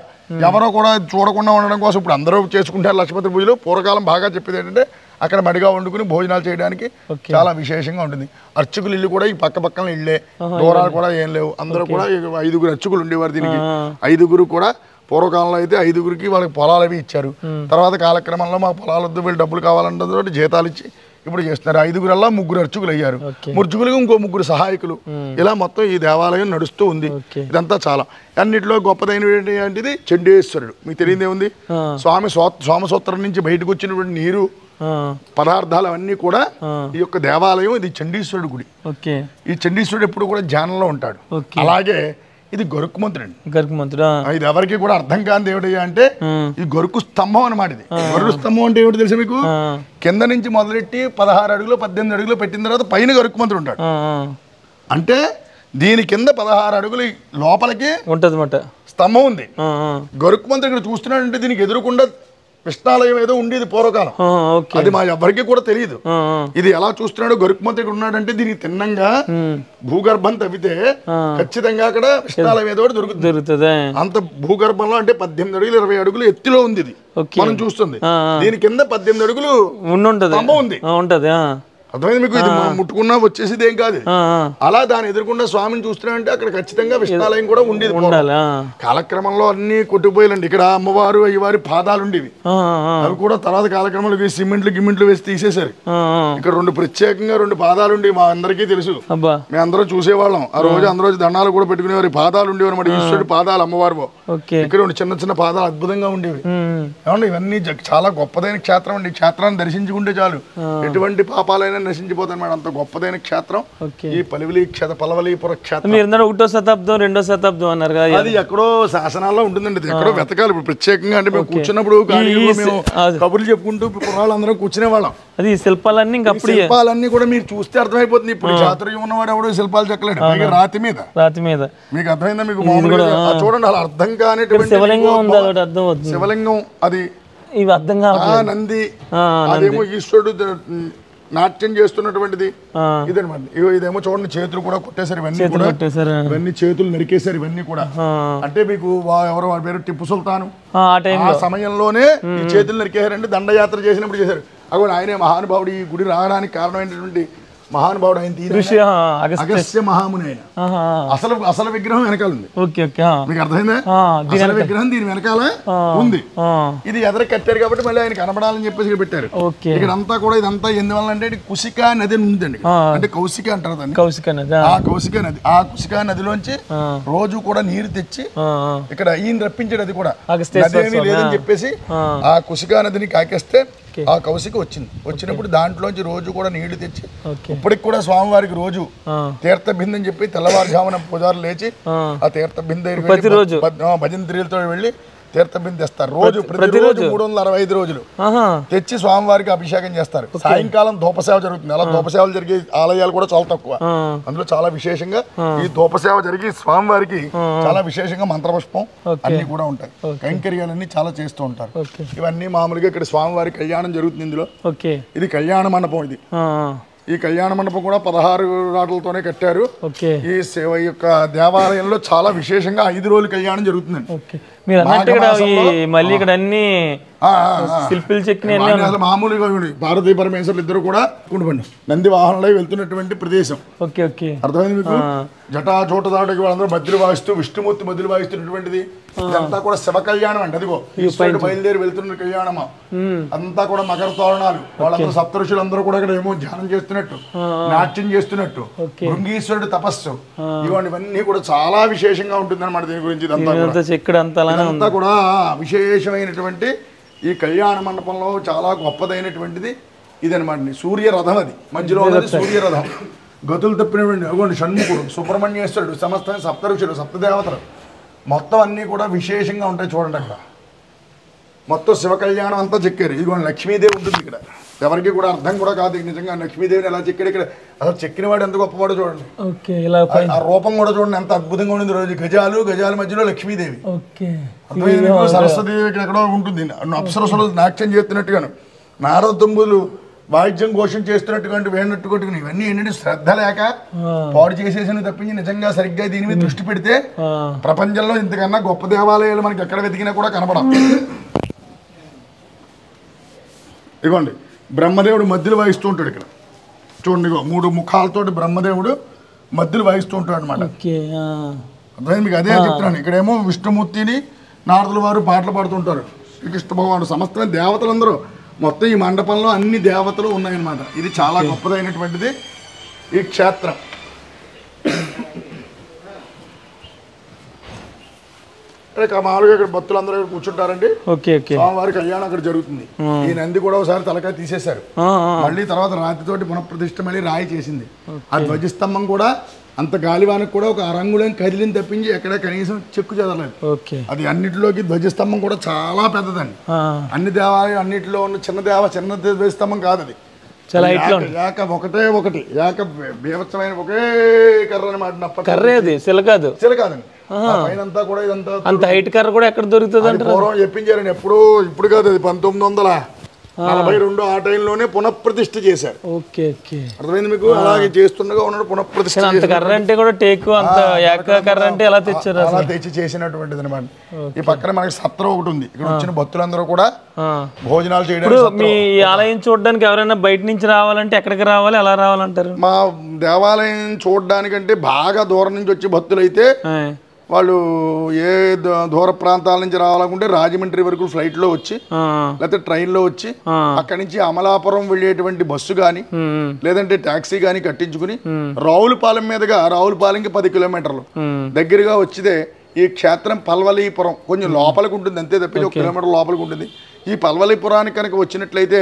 ఎవరో కూడా చూడకుండా ఉండడం కోసం ఇప్పుడు అందరూ చేసుకుంటారు లక్షపత్రి పూజలు. పూర్వకాలం బాగా చెప్పేది ఏంటంటే అక్కడ మడిగా వండుకుని భోజనాలు చేయడానికి చాలా విశేషంగా ఉంటుంది. అర్చకులు ఇల్లు కూడా ఈ పక్క పక్కన ఇళ్ళే, దూరాలు కూడా ఏం లేవు. అందరూ కూడా 5 అర్చకులు ఉండేవారు దీనికి. 5 కూడా పూర్వకాలంలో అయితే 5 వాళ్ళకి పొలాలు అవి ఇచ్చారు. తర్వాత కాలక్రమంలో మా పొలాలు వద్దు వీళ్ళు డబ్బులు కావాలంటే జీతాలు ఇచ్చి ఇప్పుడు చేస్తున్నారు. 5 3 అర్చకులు అయ్యారు. ముర్చుకులకు ఇంకో 3 సహాయకులు. ఇలా మొత్తం ఈ దేవాలయం నడుస్తూ ఉంది. ఇదంతా చాలా అన్నింటిలో గొప్పదైనటువంటిది చండీశ్వరుడు. మీకు తెలియదే ఉంది. సోమసూత్రం నుంచి బయటకు వచ్చినటువంటి నీరు పదార్థాలు అవన్నీ కూడా ఈ యొక్క దేవాలయం. ఇది చండీశ్వరుడు గుడి. ఈ చండీశ్వరుడు ఎప్పుడు కూడా ధ్యానంలో ఉంటాడు. అలాగే ఇది గరుకుమంతుడు. ఇది ఎవరికి కూడా అర్థం కాని దేవుడయ్యా అంటే ఈ గరుకు స్తంభం అనమాట. ఇది గరుడు స్తంభం అంటే ఏమిటి తెలుసా మీకు? కింద నుంచి మొదలెట్టి 16 అడుగులు 18 అడుగులు పెట్టిన తర్వాత పైన గరుకుమంతుడు ఉంటాడు. అంటే దీని కింద 16 అడుగులు లోపలికి ఉంటది స్తంభం ఉంది. గరుకుమంతుడు ఇక్కడ చూస్తున్నాడంటే దీనికి ఎదురుకుండా కృష్ణాలయం ఏదో ఉండేది పూర్వకాలం. అది మా ఎవరికి కూడా తెలియదు. ఇది ఎలా చూస్తున్నాడు గరుకుమంతుడు ఉన్నాడంటే దీనికి తిన్నంగా భూగర్భం తవ్వితే ఖచ్చితంగా అక్కడ కృష్ణాలయం ఏదో దొరుకుతుంది. అంత భూగర్భంలో అంటే 18 అడుగులు 20 అడుగులు ఎత్తులో ఉంది ఇది మనం చూస్తుంది. దీని కింద 18 అడుగులు స్తంభం ఉంది. అర్థమైంది మీకు? ఇది ముట్టుకున్నా వచ్చేసేది ఏం కాదు. అలా దాన్ని ఎదుర్కొన్న స్వామిని చూస్తున్నాడంటే అక్కడ ఖచ్చితంగా విష్ణాలయం కూడా ఉండేది. కాలక్రమంలో అన్ని కొట్టుకుపోయాలండి. ఇక్కడ అమ్మవారు అయ్యవారి పాదాలు ఉండేవి. అవి కూడా తర్వాత కాలక్రమంలో సిమెంట్లు వేసి తీసేశారు. ఇక్కడ 2 ప్రత్యేకంగా 2 పాదాలు ఉండేవి. మా అందరికీ తెలుసు, మేము అందరం చూసేవాళ్ళం. ఆ రోజు అందరూ దండాలు కూడా పెట్టుకునేవారు. పాదాలు ఉండేవారు అన్నమాట. ఈశ్వరుడి పాదాలు అమ్మవారు. ఇక్కడ 2 చిన్న పాదాలు అద్భుతంగా ఉండేవి. ఏమండి ఇవన్నీ చాలా గొప్పదైన క్షేత్రం అండి. క్షేత్రాన్ని దర్శించుకుంటే చాలు ఎటువంటి పాపాలైనా నశించిపోతాయి అన్నమాట. అంత గొప్పదైన క్షేత్రం ఈ పలవలీపుర క్షేత్రం. 1వ శతాబ్దం 2వ శతాబ్దం అన్నారు కదా. అది ఎక్కడో శాసనాల్లో ఉంటుందండి. అది ఎక్కడో వెతకాలి. ఇప్పుడు ప్రత్యేకంగా అంటే మేము కూర్చున్నప్పుడు మేము కబుర్లు చెప్పుకుంటూ పురాణాలు అందరం కూర్చునే వాళ్ళం. అది శిల్పాలన్నీ కూడా మీరు చూస్తే అర్థమైపోతుంది. ఇప్పుడు చాతుర్యం ఉన్నవాడు ఎవడో శిల్పాలు చెక్కలేడు రాతి మీద. మీకు అర్థమైందా? మీకు చూడండి అలా అర్థం కానిటువంటి శివలింగం. అది నంది, అదేమో ఈశ్వరుడు నాట్యం చేస్తున్నటువంటిది ఇదనమాట. ఇదేమో చూడండి చేతులు కూడా కొట్టేశారు. ఇవన్నీ చేతులు నరికేశారు. ఇవన్నీ కూడా అంటే మీకు ఎవరో వాడి పేరు టిప్పు సుల్తాను ఆ సమయంలోనే ఈ చేతులు నరికేశారంటే దండయాత్ర చేసినప్పుడు చేశారు. అక్కడ ఆయనే మహానుభావుడు. ఈ గుడి రావడానికి కారణమైనటువంటి మహానుభావుడు ఆయన అగస్త్య మహాముని. ఆయన అసలు విగ్రహం వెనకాల ఉంది. మీకు అర్థమైందా? అసలు విగ్రహం దీని వెనకాల ఉంది. ఇది ఎదర కట్టారు కాబట్టి మళ్ళీ ఆయన కనబడాలని చెప్పేసి పెట్టారు. ఇక్కడ అంతా కూడా ఇదంతా ఎందువల్ల అంటే కుశికా నది ఉందండి. అంటే కౌశిక అంటారు దాన్ని. ఆ కౌశికా నదిలోంచి రోజు కూడా నీరు తెచ్చి ఇక్కడ ఈయన రప్పించాడు. అది కూడా నది లేదని చెప్పేసి ఆ కుశికా నదిని కాకేస్తే ఆ కౌశిక వచ్చినప్పుడు దాంట్లోంచి రోజు కూడా నీళ్లు తెచ్చి ఇప్పటికి కూడా స్వామివారికి రోజు తీర్థ బిందని చెప్పి తెల్లవారుజామున పూజారులు లేచి ఆ తీర్థ బిందె భజన తిరుగులతో వెళ్ళి తీర్థ బిందె తెస్తారు. ప్రతిరోజు 365 రోజులు తెచ్చి స్వామివారికి అభిషేకం చేస్తారు. సాయంకాలం ధూపసేవ జరుగుతుంది. అలా ధూపసేవలు జరిగే ఆలయాలు కూడా చాలా తక్కువ. అందులో చాలా విశేషంగా ఈ ధూపసేవ జరిగి స్వామివారికి చాలా విశేషంగా మంత్రపుష్పం అన్ని కూడా ఉంటాయి. కైంకర్యాలన్నీ చాలా చేస్తూ ఉంటారు. ఇవన్నీ మామూలుగా ఇక్కడ స్వామివారి కళ్యాణం జరుగుతుంది. ఇందులో ఇది కళ్యాణ మండపం. ఇది ఈ కళ్యాణ మండపం కూడా 16 రాట్లతోనే కట్టారు. ఈ యొక్క దేవాలయంలో చాలా విశేషంగా 5 రోజులు కళ్యాణం జరుగుతుందండి. మళ్ళీ ఇక్కడ అన్ని శిల్పులు చెక్కిన మామూలుగా పార్వతీ పరమేశ్వరులు ఇద్దరు కూడా కుండబండి నంది వాహనంలో వెళ్తున్నటువంటి ప్రదేశం. అర్థమైంది మీకు? జటా చోట దాటకి వాళ్ళందరూ మధ్యలు వాయిస్తూ విష్ణుమూర్తి మధ్యలు వాయిస్తున్నటువంటిది. ఇదంతా కూడా శివ కళ్యాణం అండి. అదిగో బయలుదేరి వెళ్తున్న కళ్యాణమా. అంతా కూడా మకర తోరణాలు. వాళ్ళందరూ సప్తఋషులు అందరూ కూడా ఇక్కడ ఏమో ధ్యానం చేస్తున్నట్టు, నాట్యం చేస్తున్నట్టు, భృంగీశ్వరుడు తపస్సు, ఇవన్నీ కూడా చాలా విశేషంగా ఉంటుంది అన్నమాట. దీని గురించి ఇదంతా కూడా విశేషమైనటువంటి ఈ కళ్యాణ మండపంలో చాలా గొప్పదైనటువంటిది ఇదనమాట. సూర్యరథం. అది మధ్యలో ఉన్నది సూర్యరథం. గతులు తప్పినటువంటి అగోండి షణ్ముఖుడు, సుబ్రహ్మణ్యేశ్వరుడు, సమస్త సప్తఋషులు, సప్తదేవతలు మొత్తం అన్నీ కూడా విశేషంగా ఉంటాయి. చూడండి అక్కడ మొత్తం శివ కళ్యాణం అంతా చెక్కారు. ఇదిగోండి లక్ష్మీదేవి ఉంటుంది ఇక్కడ. ఎవరికి కూడా అర్థం కూడా కాదు నిజంగా లక్ష్మీదేవిని ఎలా చెక్కాడు ఇక్కడ. అసలు చెక్కిన వాడు ఎంత గొప్పవాడో చూడండి. ఆ రూపం కూడా చూడండి ఎంత అద్భుతంగా ఉండింది. రోజు గజాల మధ్యలో లక్ష్మీదేవి. సరస్వతిదేవి ఇక్కడ ఎక్కడో ఉంటుంది. అప్సరసలు నాట్యం చేస్తున్నట్టుగాను, నారద తుంబులు వాయిద్యం ఘోషం చేస్తున్నట్టుగా వేడినట్టు కొట్టుకుని ఇవన్నీ ఏంటంటే శ్రద్ధ లేక పాడు చేసేసి తప్పించి నిజంగా సరిగ్గా దీని మీద దృష్టి పెడితే ప్రపంచంలో ఇంతకన్నా గొప్ప దేవాలయాలు మనకి ఎక్కడ వెతికినా కూడా కనపడం. ఇదిగోండి బ్రహ్మదేవుడు మధ్యలో వాయిస్తూ ఉంటాడు ఇక్కడ చూడండి. 3 ముఖాలతోటి బ్రహ్మదేవుడు మధ్యలో వాయిస్తూ ఉంటాడు అనమాట. అర్థమైంది మీకు? అదే చెప్తున్నాను. ఇక్కడేమో విష్ణుమూర్తిని నారదుల వారు పాటలు పాడుతుంటారు. శ్రీకృష్ణ భగవానుడు సమస్త దేవతలందరూ మొత్తం ఈ మండపంలో అన్ని దేవతలు ఉన్నాయన్నమాట. ఇది చాలా గొప్పదైనటువంటిది ఈ క్షేత్రం. మామూలుగా ఇక్కడ భక్తులందరూ కూర్చుంటారండి. స్వామివారి కళ్యాణం అక్కడ జరుగుతుంది. ఈ నంది కూడా ఒకసారి తలకాయ తీసేశారు. మళ్ళీ తర్వాత రాతితోటి పునఃప్రతిష్ఠ మళ్ళీ రాయి చేసింది. ఆ ధ్వజస్తంభం కూడా అంత గాలివానికి కూడా ఒక అరంగుళం కదిలిని తప్పించి ఎక్కడ కనీసం చెక్కు చెదరలేదు. అది అన్నిటిలోకి ధ్వజస్తంభం కూడా చాలా పెద్దదండి. అన్ని దేవాలయం అన్నిటిలో ఉన్న చిన్న ధ్వజస్తంభం కాదు అది. ఏక ఒకటి ఏక బీభత్సమైన ఒకే కర్ర అనమాట. కాదండి పైన కూడా ఇదంతా అంత హైట్ కర్ర కూడా ఎక్కడ దొరుకుతుంది అంటే పూర్వం చెప్పించారండి. ఇప్పుడు కాదు, అది 1942 ఆ టైంలోనే పునఃప్రతిష్ఠ చేశారు. అర్థమైంది మీకు? అలాగే చేస్తుండగా ఉన్నాడు పునఃప్రతిష్ఠ. అంత కర్ర అంటే కూడా టేకు అంత ఏక కర్ర అంటే ఎలా తెచ్చారు? అలా తెచ్చి చేసినటువంటిది అనమాట. ఈ పక్కన మనకి సత్రం ఒకటి ఉంది. ఇక్కడ వచ్చిన భక్తులందరూ కూడా భోజనాలు చేయడానికి. మీ ఆలయం చూడడానికి ఎవరైనా బయట నుంచి రావాలంటే ఎక్కడికి రావాలి, ఎలా రావాలంటారు? మా దేవాలయం చూడడానికంటే బాగా దూరం నుంచి వచ్చే భక్తులు అయితే వాళ్ళు ఏ దూర ప్రాంతాల నుంచి రావాలనుకుంటే రాజమండ్రి వరకు ఫ్లైట్లో వచ్చి లేకపోతే ట్రైన్లో వచ్చి అక్కడి నుంచి అమలాపురం వెళ్ళేటువంటి బస్సు కానీ లేదంటే టాక్సీ కానీ కట్టించుకుని రావులపాలెం మీదుగా, రావులపాలెంకి 10 కిలోమీటర్లు దగ్గరగా వచ్చితే ఈ క్షేత్రం పల్వలీపురం కొంచెం లోపలికి ఉంటుంది అంతే తప్పి 1 కిలోమీటర్ లోపలికి ఉంటుంది. ఈ పల్వలీపురానికి కనుక వచ్చినట్లయితే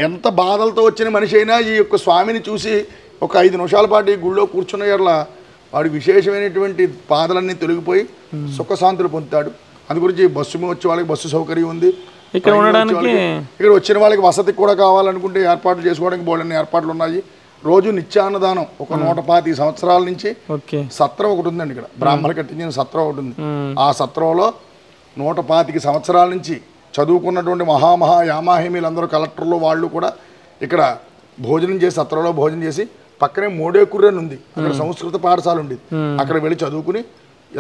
ఎంత బాధలతో వచ్చిన మనిషి అయినా ఈ యొక్క స్వామిని చూసి ఒక 5 నిమిషాల పాటు ఈ గుళ్ళో కూర్చున్న ఎడల వాడికి విశేషమైనటువంటి బాధలన్నీ తొలగిపోయి సుఖశాంతులు పొందుతాడు. అందు గురించి బస్సు వచ్చే వాళ్ళకి బస్సు సౌకర్యం ఉంది. ఇక్కడ ఉండడానికి ఇక్కడ వచ్చిన వాళ్ళకి వసతి కూడా కావాలనుకుంటే ఏర్పాట్లు చేసుకోవడానికి బోలెన్ని ఏర్పాట్లు ఉన్నాయి. రోజు నిత్యాన్నదానం ఒక 125 సంవత్సరాల నుంచి సత్రం ఒకటి ఉందండి. ఇక్కడ బ్రాహ్మణులు కట్టించిన సత్రం ఒకటి ఉంది. ఆ సత్రంలో 125 సంవత్సరాల నుంచి చదువుకున్నటువంటి యామాహిమీలందరూ కలెక్టర్లు వాళ్ళు కూడా ఇక్కడ భోజనం చేసి సత్రంలో భోజనం చేసి పక్కనే మోడేకుర్రి అని ఉంది. అక్కడ సంస్కృత పాఠశాల ఉండేది. అక్కడ వెళ్ళి చదువుకుని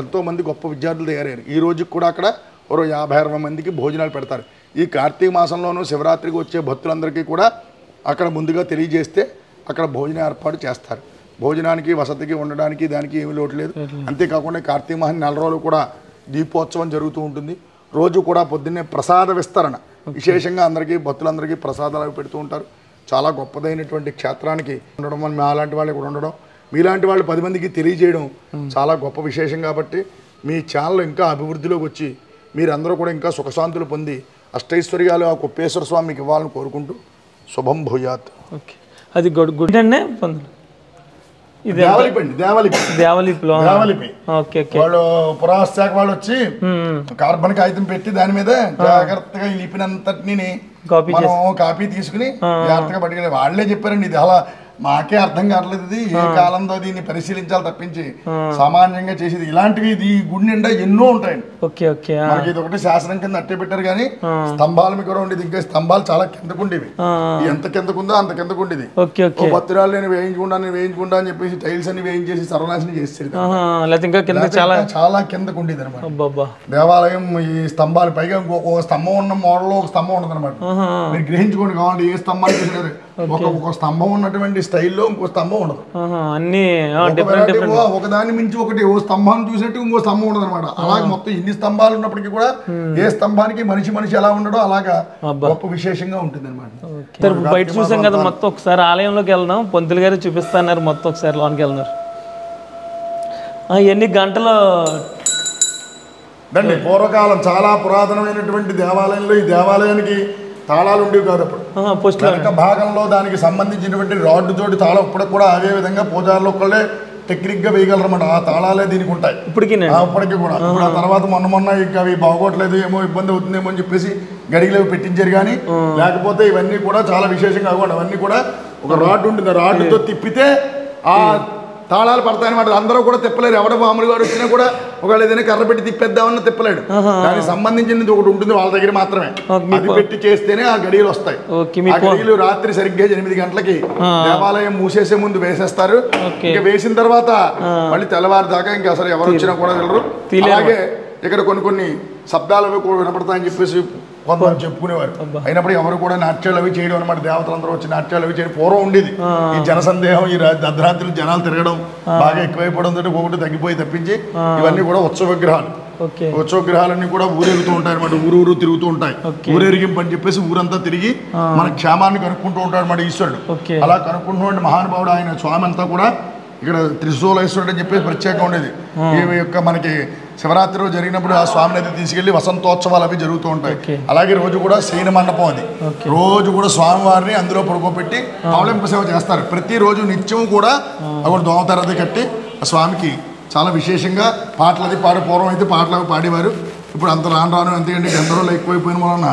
ఎంతో మంది గొప్ప విద్యార్థులు తయారయ్యారు. ఈ రోజుకి కూడా అక్కడ ఓ 50-60 మందికి భోజనాలు పెడతారు. ఈ కార్తీక మాసంలోనూ శివరాత్రికి వచ్చే భక్తులందరికీ కూడా అక్కడ ముందుగా తెలియజేస్తే అక్కడ భోజనం ఏర్పాటు చేస్తారు. భోజనానికి వసతికి ఉండడానికి దానికి ఏమీ లోటు లేదు. అంతేకాకుండా కార్తీక మాసం 4 రోజులు కూడా దీపోత్సవం జరుగుతూ ఉంటుంది. రోజు కూడా పొద్దున్నే ప్రసాద విస్తరణ విశేషంగా అందరికీ భక్తులందరికీ ప్రసాదాలు పెడుతూ ఉంటారు. చాలా గొప్పదైనటువంటి క్షేత్రానికి ఉండడం, మా అలాంటి వాళ్ళు ఇక్కడ ఉండడం, మీలాంటి వాళ్ళు 10 మందికి తెలియజేయడం చాలా గొప్ప విశేషం. కాబట్టి మీ ఛానల్ ఇంకా అభివృద్ధిలోకి వచ్చి మీరందరూ కూడా ఇంకా సుఖశాంతులు పొంది అష్టైశ్వర్యాలు ఆ కుప్పేశ్వర స్వామికి ఇవ్వాలని కోరుకుంటూ శుభం భూయాత్. అది గుడి వాళ్ళు పురావస్తు శాఖ వాళ్ళు వచ్చి కార్బన్ కాగితం పెట్టి దాని మీద జాగ్రత్తగా ఈ లిపినంతటిని మనం కాపీ తీసుకుని జాగ్రత్తగా పట్టుకెళ్ళి వాళ్ళే చెప్పారండి. ఇది అలా మాకే అర్థం కావట్లేదు, ఇది ఏ కాలంలో దీన్ని పరిశీలించాలి తప్పించి సామాన్యంగా చేసేది ఇలాంటివి ఈ గుడి నిండా ఎన్నో ఉంటాయండి. మనకి ఇది ఒకటి శాసనం కింద అట్టే పెట్టారు కానీ స్తంభాల మీద కూడా ఉండేది. ఇంకా స్తంభాలు చాలా కిందకు ఉండేవి. ఎంత కిందకుందో అంత కిందకు ఉండేది. భక్తురాలు నేను వేయించుకుంటా అని చెప్పేసి టైల్స్ అన్ని వేయించేసి సర్వనాశనం చేసేది. చాలా కిందకు ఉండేది అనమాట దేవాలయం. ఈ స్తంభాలు పైగా ఒక స్తంభం ఉన్న మోడల్లో ఒక స్తంభం ఉండదు అనమాట. మీరు గ్రహించుకోండి కావాలంటే ఏ స్తంభాలు చూసినారు ఒక స్తంభం ఉన్నటువంటి స్టైల్లో ఇంకో స్తంభం ఉండదు. అన్ని ఒకదాన్ని మించి ఒకటి ఓ స్తంభాన్ని చూసినట్టు ఇంకో స్తంభం ఉండదు అనమాట. అలాగే మొత్తం ఇన్ని స్తంభాలు ఉన్నప్పటికీ కూడా ఏ స్తంభానికి మనిషి ఎలా ఉండడో అలాగా గొప్ప విశేషంగా ఉంటుంది అనమాట. బయట చూసాం కదా, మొత్తం ఒకసారి ఆలయంలోకి వెళ్దాం. పంతులు గారు చూపిస్తున్నారు, మొత్తం ఒకసారి లోనికి వెళ్తున్నారు. ఎన్ని గంటలు దండి. పూర్వకాలం చాలా పురాతనమైనటువంటి దేవాలయంలో ఈ దేవాలయానికి తాళాలు ఉండేవి కాదు. అప్పుడు వెనక భాగంలో దానికి సంబంధించినటువంటి రాడ్డు తోటి తాళం ఇప్పటికి కూడా అదే విధంగా పూజారులు ఒక్కళ్ళే టెక్నిక్గా వేయగలరన్నమాట. ఆ తాళాలే దీనికి ఉంటాయి ఇప్పటికీ కూడా. ఇప్పుడు ఆ తర్వాత మొన్న ఇంకా అవి బాగోట్లేదు ఏమో ఇబ్బంది అవుతుందేమో అని చెప్పేసి గడిగలు పెట్టించారు. కానీ లేకపోతే ఇవన్నీ కూడా చాలా విశేషంగా కాకుండా అవన్నీ కూడా ఒక రాడ్ ఉంటుంది, ఆ రాడ్తో తిప్పితే ఆ తాళాలు పడతాయన్నమాట. అందరూ కూడా తిప్పలేరు. ఎవడ మామూలు గారు వచ్చినా కూడా ఒకవేళ ఏదైనా కర్ర పెట్టి తిప్పేద్దామన్నా తిప్పలేడు. దానికి సంబంధించినది ఒకటి ఉంటుంది వాళ్ళ దగ్గర మాత్రమే. అది పెట్టి చేస్తేనే ఆ గడియలు వస్తాయి. ఆ గడియలు రాత్రి సరిగ్గా 8 గంటలకి దేవాలయం మూసేసే ముందు వేసేస్తారు. ఇంకా వేసిన తర్వాత మళ్ళీ తెల్లవారి దాకా ఇంకా అసలు ఎవరు వచ్చినా కూడా వెళ్ళరు. అలాగే ఇక్కడ కొన్ని శబ్దాలు అవి కూడా వినపడతాయని చెప్పేసి కొంతమంది చెప్పుకునేవారు. అయినప్పుడు ఎవరు కూడా నాట్యాలు అవి చేయడం అనమాట. దేవతలందరూ వచ్చి నాట్యాలు అవి చేయడం పూర్వం ఉండేది. ఈ జనసందేహం, ఈ అర్ధరాత్రులు జనాలు తిరగడం బాగా ఎక్కువైపోవడంతో ఒకటి తగ్గిపోయి తప్పించి ఇవన్నీ కూడా ఉత్సవ విగ్రహాలు. ఉత్సవ విగ్రహాలన్నీ కూడా ఊరేగుతూ ఉంటాయి అనమాట. ఊరు తిరుగుతూ ఉంటాయి. ఊరేగింపు అని చెప్పేసి ఊరంతా తిరిగి మన క్షేమాన్ని కనుక్కుంటూ ఉంటాడు అనమాట ఈశ్వరుడు. అలా కనుక్కుంటున్న మహానుభావుడు ఆయన స్వామి అంతా కూడా ఇక్కడ త్రిశూలేశ్వరుడు అని చెప్పేసి ప్రత్యేకంగా ఉండేది. ఈ యొక్క మనకి శివరాత్రి రోజు జరిగినప్పుడు ఆ స్వామిని అయితే తీసుకెళ్లి వసంతోత్సవాలు అవి జరుగుతూ ఉంటాయి. అలాగే రోజు కూడా శయన మండపం అది. రోజు కూడా స్వామివారిని అందులో పడుకోబెట్టి ఆవలింప సేవ చేస్తారు. ప్రతిరోజు నిత్యం కూడా అక్కడ దోమతరది కట్టి ఆ స్వామికి చాలా విశేషంగా పాటలు అది పూర్వం అయితే పాటలు అవి పాడేవారు. ఇప్పుడు అంత రాను ఎందుకంటే గందరలో ఎక్కువైపోయిన వలన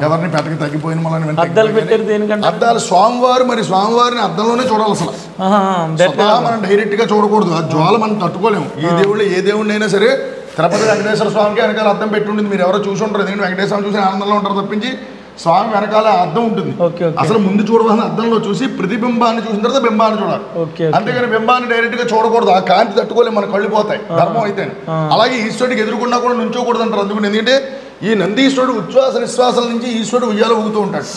ఎవరిని పెట్టకి తగ్గిపోయిన వలన అద్దాలు స్వామివారిని అద్దంలోనే చూడాలి. అసలు మనం డైరెక్ట్ గా చూడకూడదు. ఆ జ్వాల మనం తట్టుకోలేము. ఏ దేవుడిని అయినా సరే తిరుపతి వెంకటేశ్వర స్వామికి వెనకాల అద్దం పెట్టి ఉంటుంది. మీరు ఎవరో చూసి ఉంటారు. ఎందుకంటే వెంకటేశ్వర చూసి ఆనందంలో ఉంటారు తప్పించి స్వామి వెనకాల అద్దం ఉంటుంది. అసలు ముందు చూడవలసిన అద్దంలో చూసి ప్రతిబింబాన్ని చూసిన తర్వాత బింబాన్ని చూడాలి. అంతేగాని బింబాన్ని డైరెక్ట్ గా చూడకూడదు. ఆ కాంతి తట్టుకోలేము, మన కళ్ళు పోతాయి ధర్మం అయితే. అలాగే ఈశ్వరుడికి ఎదురుకున్నా కూడా నుంచోకూడదు అంటారు. అందుకని ఎందుకంటే ఈ నందీశ్వరుడు ఉచ్ఛ్వాస నిశ్వాసాల నుంచి ఈశ్వరుడు ఉయ్యాల ఊగుతూ ఉంటాడు.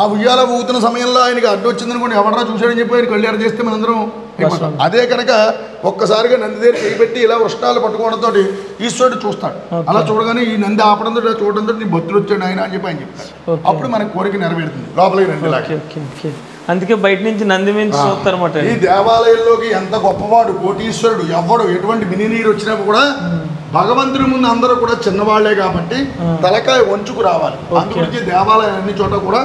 ఆ ఉయ్యాల ఊగుతున్న సమయంలో ఆయనకి అడ్డు వచ్చింది అనుకోండి, ఎవడరా చూశాడని చెప్పి ఆయన కళ్యాణ చేస్తే మనందరం అదే కనుక ఒక్కసారిగా నంది దగ్గర చేయిపెట్టి ఇలా వృష్టాలు పట్టుకోవడంతో ఈశ్వరుడు చూస్తాడు. అలా చూడగానే ఈ నంది ఆపడంతో చూడడంతో నీ భక్తులు వచ్చాడు ఆయన అని చెప్పి ఆయన చెప్తారు. అప్పుడు మన కోరిక నెరవేరుతుంది. లోపలికి రండి. అందుకే బయట నుంచి నంది మీద చూస్తారన్నమాట. ఈ దేవాలయంలోకి ఎంత గొప్పవాడు కోటీశ్వరుడు ఎవడు ఎటువంటి మినినీరు వచ్చినప్పుడు కూడా భగవంతుని ముందు అందరూ కూడా చిన్నవాళ్లే కాబట్టి తలకాయ వంచుకు రావాలి. అందుగురించి దేవాలయం అన్ని చోట కూడా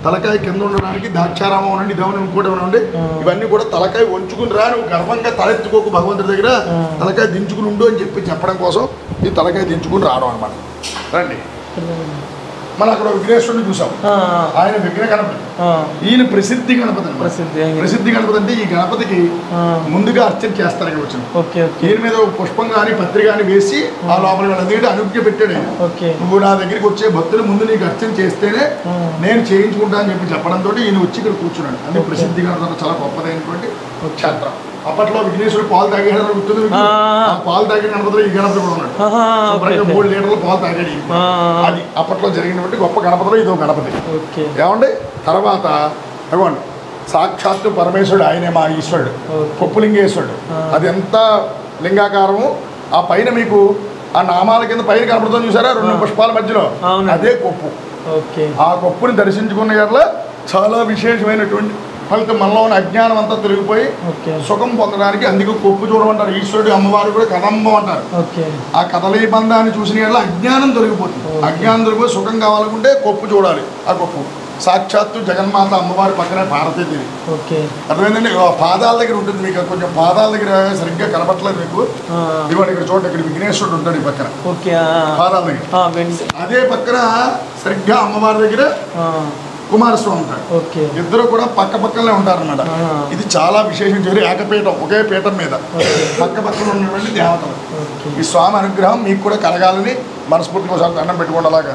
తలకాయ కింద ఉండడానికి దాక్షారామం ఉండండి, దేవుని ఇంకోటి ఉండండి, ఇవన్నీ కూడా తలకాయ వంచుకుని రా, నువ్వు గర్వంగా తలెత్తుకోకు భగవంతుడి దగ్గర, తలకాయ దించుకుని ఉండు అని చెప్పడం కోసం ఈ తలకాయ దించుకుని రావడం అనమాట. రండి. మనం అక్కడ విఘ్నేశ్వరుని చూసాం. ఆయన విఘ్న గణపతి. ఈయన ప్రసిద్ధి గణపతి. ప్రసిద్ధి గణపతి అంటే ఈ గణపతికి ముందుగా అర్చన చేస్తారు. ఇక్కడ వచ్చిన ఈయన మీద పుష్పం కానీ పత్రి కానీ వేసి ఆ లోపల ఎందుకంటే అనుజ్ఞ పెట్టాడు. నువ్వు నా దగ్గరికి వచ్చే భక్తులు ముందు నీకు అర్చన చేస్తేనే నేను చేయించుకుంటా అని చెప్పడంతో ఈయన వచ్చి ఇక్కడ కూర్చున్నాడు. అంటే ప్రసిద్ధి గణపతి చాలా గొప్పదైనటువంటి క్షేత్రం. అప్పట్లో విఘ్నేశ్వరుడు పాలు తాగాడు గుర్తుంది. పాలు తాగిన గణపతిలో ఈ గణపతి కూడా ఉన్నాడు. 3 లీటర్లు పాలు తాగాడు. అది అప్పట్లో జరిగినటువంటి గొప్ప గణపతిలో ఇదో గణపతి. ఏమండి తర్వాత అవ్వండి సాక్షాత్తు పరమేశ్వరుడు ఆయనే మా ఈశ్వరుడు కొప్పులింగేశ్వరుడు. అది ఎంత లింగాకారము. ఆ పైన మీకు ఆ నామాల కింద పైన కనపడుతుంది చూసారా 2 పుష్పాల మధ్యలో, అదే కొప్పు. ఆ కొప్పుని దర్శించుకున్న ఎట్లా చాలా విశేషమైనటువంటి ఫలితం. మనలో ఉన్న అజ్ఞానం అంతా తొలగిపోయి సుఖం పొందడానికి అందుకు కొప్పు చూడమంటారు. ఈశ్వరుడు అమ్మవారు కూడా కదంబం అంటారు. ఆ కదలీ బంధాన్ని చూసిన ఎట్లా అజ్ఞానం తొలగిపోతుంది. అజ్ఞానం తొలగిపోయి సుఖం కావాలనుకుంటే కొప్పు చూడాలి. ఆ కొప్పు సాక్షాత్తు జగన్మాత అమ్మవారి పక్కనే భారతీదేవి. అర్థమైందండి. పాదాల దగ్గర ఉంటుంది. మీకు కొంచెం పాదాల దగ్గర సరిగ్గా కనపట్లేదు మీకు. ఇవ్వండి ఇక్కడ చూడండి, ఇక్కడ విఘ్నేశ్వరుడు ఉంటాడు ఈ పక్కన పాదాల దగ్గర. అదే పక్కన సరిగ్గా అమ్మవారి దగ్గర కుమారస్వామి ఉంటాడు. ఇద్దరు కూడా పక్క పక్కనే ఉంటారన్నమాట. ఇది చాలా విశేషం. చేరి ఏకపీఠం ఒకే పీఠం మీద పక్క పక్కన ఉన్నటువంటి దేవతలు. ఈ స్వామి అనుగ్రహం మీకు కూడా కలగాలని మనస్ఫూర్తిగా ఒకసారి దండం పెట్టుకోండి. అలాగా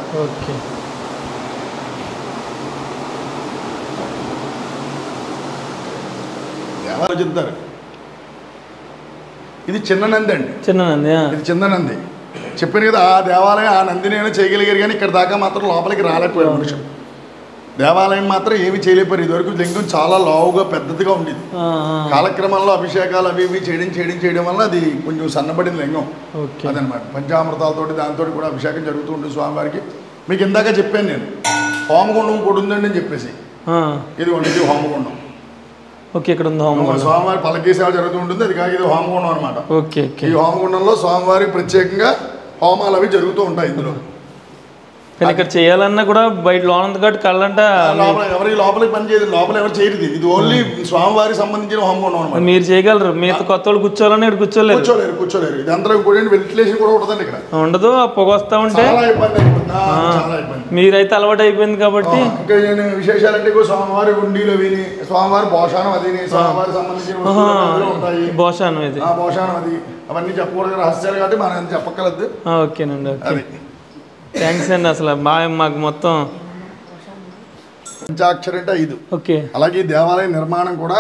దేవాలయం చెప్తారు. ఇది చిన్న నంది అండి. ఇది చిన్న నంది. చెప్పాను కదా ఆ దేవాలయం ఆ నందిని అయినా చేయగలిగారు కానీ ఇక్కడ దాకా మాత్రం లోపలికి రాలేకపోయారు మనుషులు. దేవాలయం మాత్రం ఏమి చేయలేపారు. ఇదివరకు లింగం చాలా లావుగా పెద్దదిగా ఉండేది. కాలక్రమంలో అభిషేకాలు అవి ఇవి చేయడం వల్ల అది కొంచెం సన్నబడిన లింగం అదనమాట. పంచామృతాలతో దాంతో కూడా అభిషేకం జరుగుతూ ఉంటుంది స్వామివారికి. మీకు ఇందాక చెప్పాను నేను హోమగుండం కూడా ఉందండి అని చెప్పేసి. ఇది ఉండేది హోమగుండం. ఇక్కడ స్వామివారి పల్లకీ సేవ జరుగుతూ ఉంటుంది. అది కాక ఇది హోమగుండం అనమాట. ఈ హోమగుండంలో స్వామివారికి ప్రత్యేకంగా హోమాలు అవి జరుగుతూ ఉంటాయి. ఇందులో కానీ ఇక్కడ చేయాలన్నా కూడా బయట లోనంత కాబట్టి కళ్ళంట ఎవరికి లోపలికి పని చేయదు, లోపల ఎవరు చేయరు. ఇది ఓన్లీ స్వామివారికి సంబంధించిన హోమగుండం అనమాట. మీరు చేయగలరు, మీతో కొత్త వాళ్ళు కూర్చోవాలని ఇక్కడ కూర్చోలేరు. ఇది అందరూ కూడా వెంటిలేషన్ కూడా ఉండదండి ఇక్కడ, ఉండదు. ఆ పొగ వస్తా ఉంటే మీరైతే అలవాటు అయిపోయింది కాబట్టి. ఇంకా నేను విశేషాలంటే స్వామివారి ఉండిలో విని స్వామివారి భోషానం అది స్వామివారికి సంబంధించిన భోషానం ఇది భోషానం అది అవన్నీ చెప్పకూడదు, రహస్యాలు కాబట్టి మనం చెప్పక్కర్లేదు. ఓకేనండి, ఓకే, థ్యాంక్స్ అండి. అసలు మాకు మొత్తం పంచాక్షరి అంటే 5. ఓకే. అలాగే దేవాలయ నిర్మాణం కూడా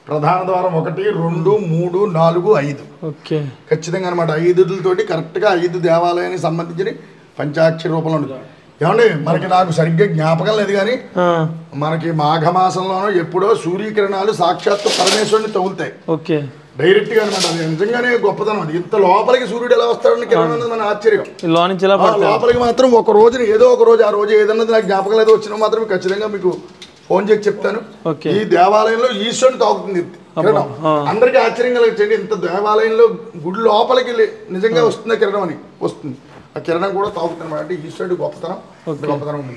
ప్రధాన ద్వారం 1, 2, 3, 4, 5. ఓకే, ఖచ్చితంగా అనమాట. 5 కరెక్ట్గా 5 దేవాలయానికి సంబంధించిన పంచాక్షరి రూపంలో ఉంటుంది. ఏమండి మనకి నాకు సరిగ్గా జ్ఞాపకం లేదు కానీ మనకి మాఘమాసంలోనూ ఎప్పుడో సూర్యకిరణాలు సాక్షాత్తు పరమేశ్వరుని తగులుతాయి. ఓకే, డైరెక్ట్గా అనమాట. అది నిజంగానే గొప్పతనం. అది ఇంత లోపలికి సూర్యుడు ఎలా వస్తాడని కిరణం అన్నది మన ఆశ్చర్యం. లోపలికి మాత్రం ఒక రోజున ఏదో ఒక రోజు, ఆ రోజు ఏదన్నది నాకు జ్ఞాపకం లేదు, వచ్చినా మాత్రం ఖచ్చితంగా మీకు ఫోన్ చేసి చెప్తాను. ఈ దేవాలయంలో ఈశ్వరుని తాగుతుంది కిరణం. అందరికీ ఆశ్చర్యం కలిగించండి, ఇంత దేవాలయంలో గుడి లోపలికి నిజంగా వస్తుందా కిరణం అని వస్తుంది. ఆ కిరణం కూడా తాగుతుంది అంటే ఈశ్వరుడు గొప్పతనం ఉంది.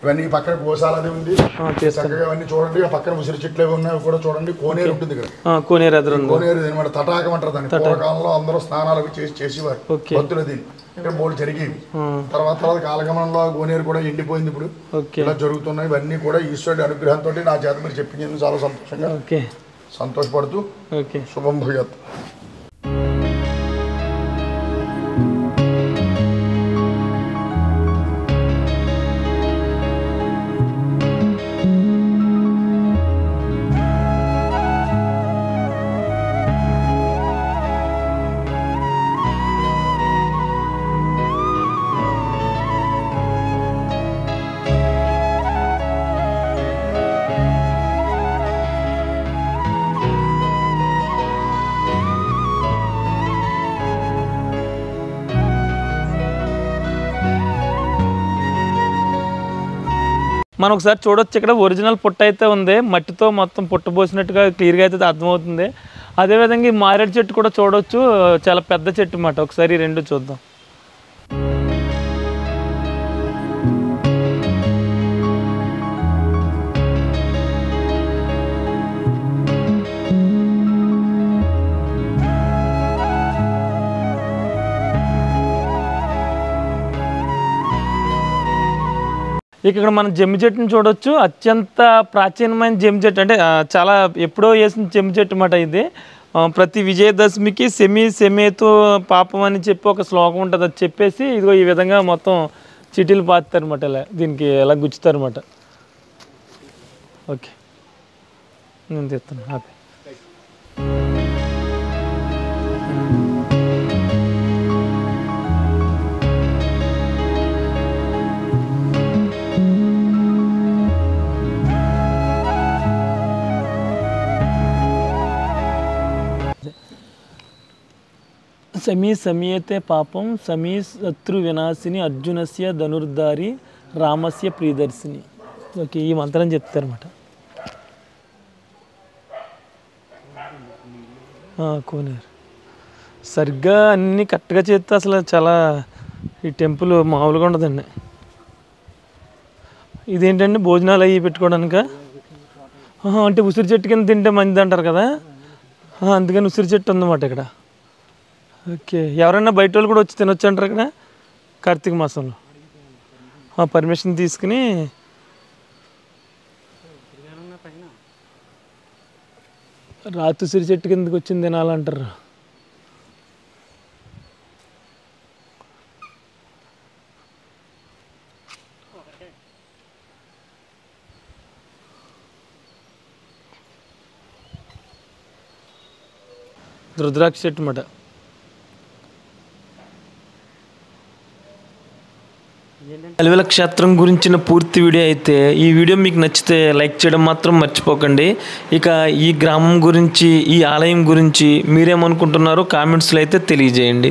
ఇవన్నీ పక్కన గోశాల అది ఉంది చక్కగా, అవన్నీ చూడండి. ఆ పక్కన ఉసిరి చెట్లు ఉన్నాయి కూడా చూడండి. కోనేరు ఉంటుంది ఇక్కడ, కోనేరు అనమాట. తటాకం అంటారు దాన్ని. పూర్వకాలంలో అందరూ స్నానాలు చేసేవారు భక్తులు. దీన్ని ఇక్కడ బోర్డు జరిగేవి. తర్వాత కాలగమనంలో కోనేరు కూడా ఎండిపోయింది. ఇప్పుడు ఇలా జరుగుతున్నాయి. ఇవన్నీ కూడా ఈశ్వరుడి అనుగ్రహంతో నా చేత మీరు చెప్పింది చాలా సంతోషంగా సంతోషపడుతూ శుభం భూయాత్. మనం ఒకసారి చూడొచ్చు, ఇక్కడ ఒరిజినల్ పుట్ట అయితే ఉంది, మట్టితో మొత్తం పుట్టబోసినట్టుగా క్లియర్గా అయితే అర్థమవుతుంది. అదేవిధంగా ఈ మారేడు చెట్టు కూడా చూడొచ్చు, చాలా పెద్ద చెట్టు అన్నమాట. ఒకసారి 2 చూద్దాం. ఇక్కడ మనం జమ్మి చెట్టుని చూడొచ్చు. అత్యంత ప్రాచీనమైన జమ్మి చెట్టు, అంటే చాలా ఎప్పుడో వేసిన జమ్మి చెట్టు అన్నమాట ఇది. ప్రతి విజయదశమికి సెమేతో పాపం అని చెప్పి ఒక శ్లోకం ఉంటుంది. అది చెప్పేసి ఇదిగో ఈ విధంగా మొత్తం చిటీలు పాతారు అన్నమాట. ఇలా దీనికి ఎలా గుచ్చుతారు అన్నమాట. ఓకే, నేను తెస్తాను. హ్యాపీ. సమీయతే పాపం శత్రు వినాశిని అర్జునస్య ధనుర్ధారి రామస్య ప్రియదర్శిని. ఓకే, ఈ మంత్రం చెప్తారన్నమాట. కోనేరు సరిగ్గా అన్నీ కరెక్ట్గా చేస్తే అసలు చాలా ఈ టెంపుల్ మామూలుగా ఉండదండి. ఇదేంటండి భోజనాలు అవి పెట్టుకోవడానిక? అంటే ఉసిరి చెట్టు కింద తింటే మంచిది అంటారు కదా, అందుకని ఉసిరి చెట్టు ఉందన్నమాట ఇక్కడ. ఓకే, ఎవరైనా బయట వాళ్ళు కూడా వచ్చి తినొచ్చు అంటారు ఇక్కడ కార్తీక మాసంలో. పర్మిషన్ తీసుకుని రాత్రి ఉసిరి చెట్టు కిందకి వచ్చింది తినాలంటారు. రుద్రాక్ష చెట్టు అన్నమాట. అలివేల క్షేత్రం గురించిన పూర్తి వీడియో అయితే, ఈ వీడియో మీకు నచ్చితే లైక్ చేయడం మాత్రం మర్చిపోకండి. ఇక ఈ గ్రామం గురించి, ఈ ఆలయం గురించి మీరేమనుకుంటున్నారో కామెంట్స్లో అయితే తెలియజేయండి.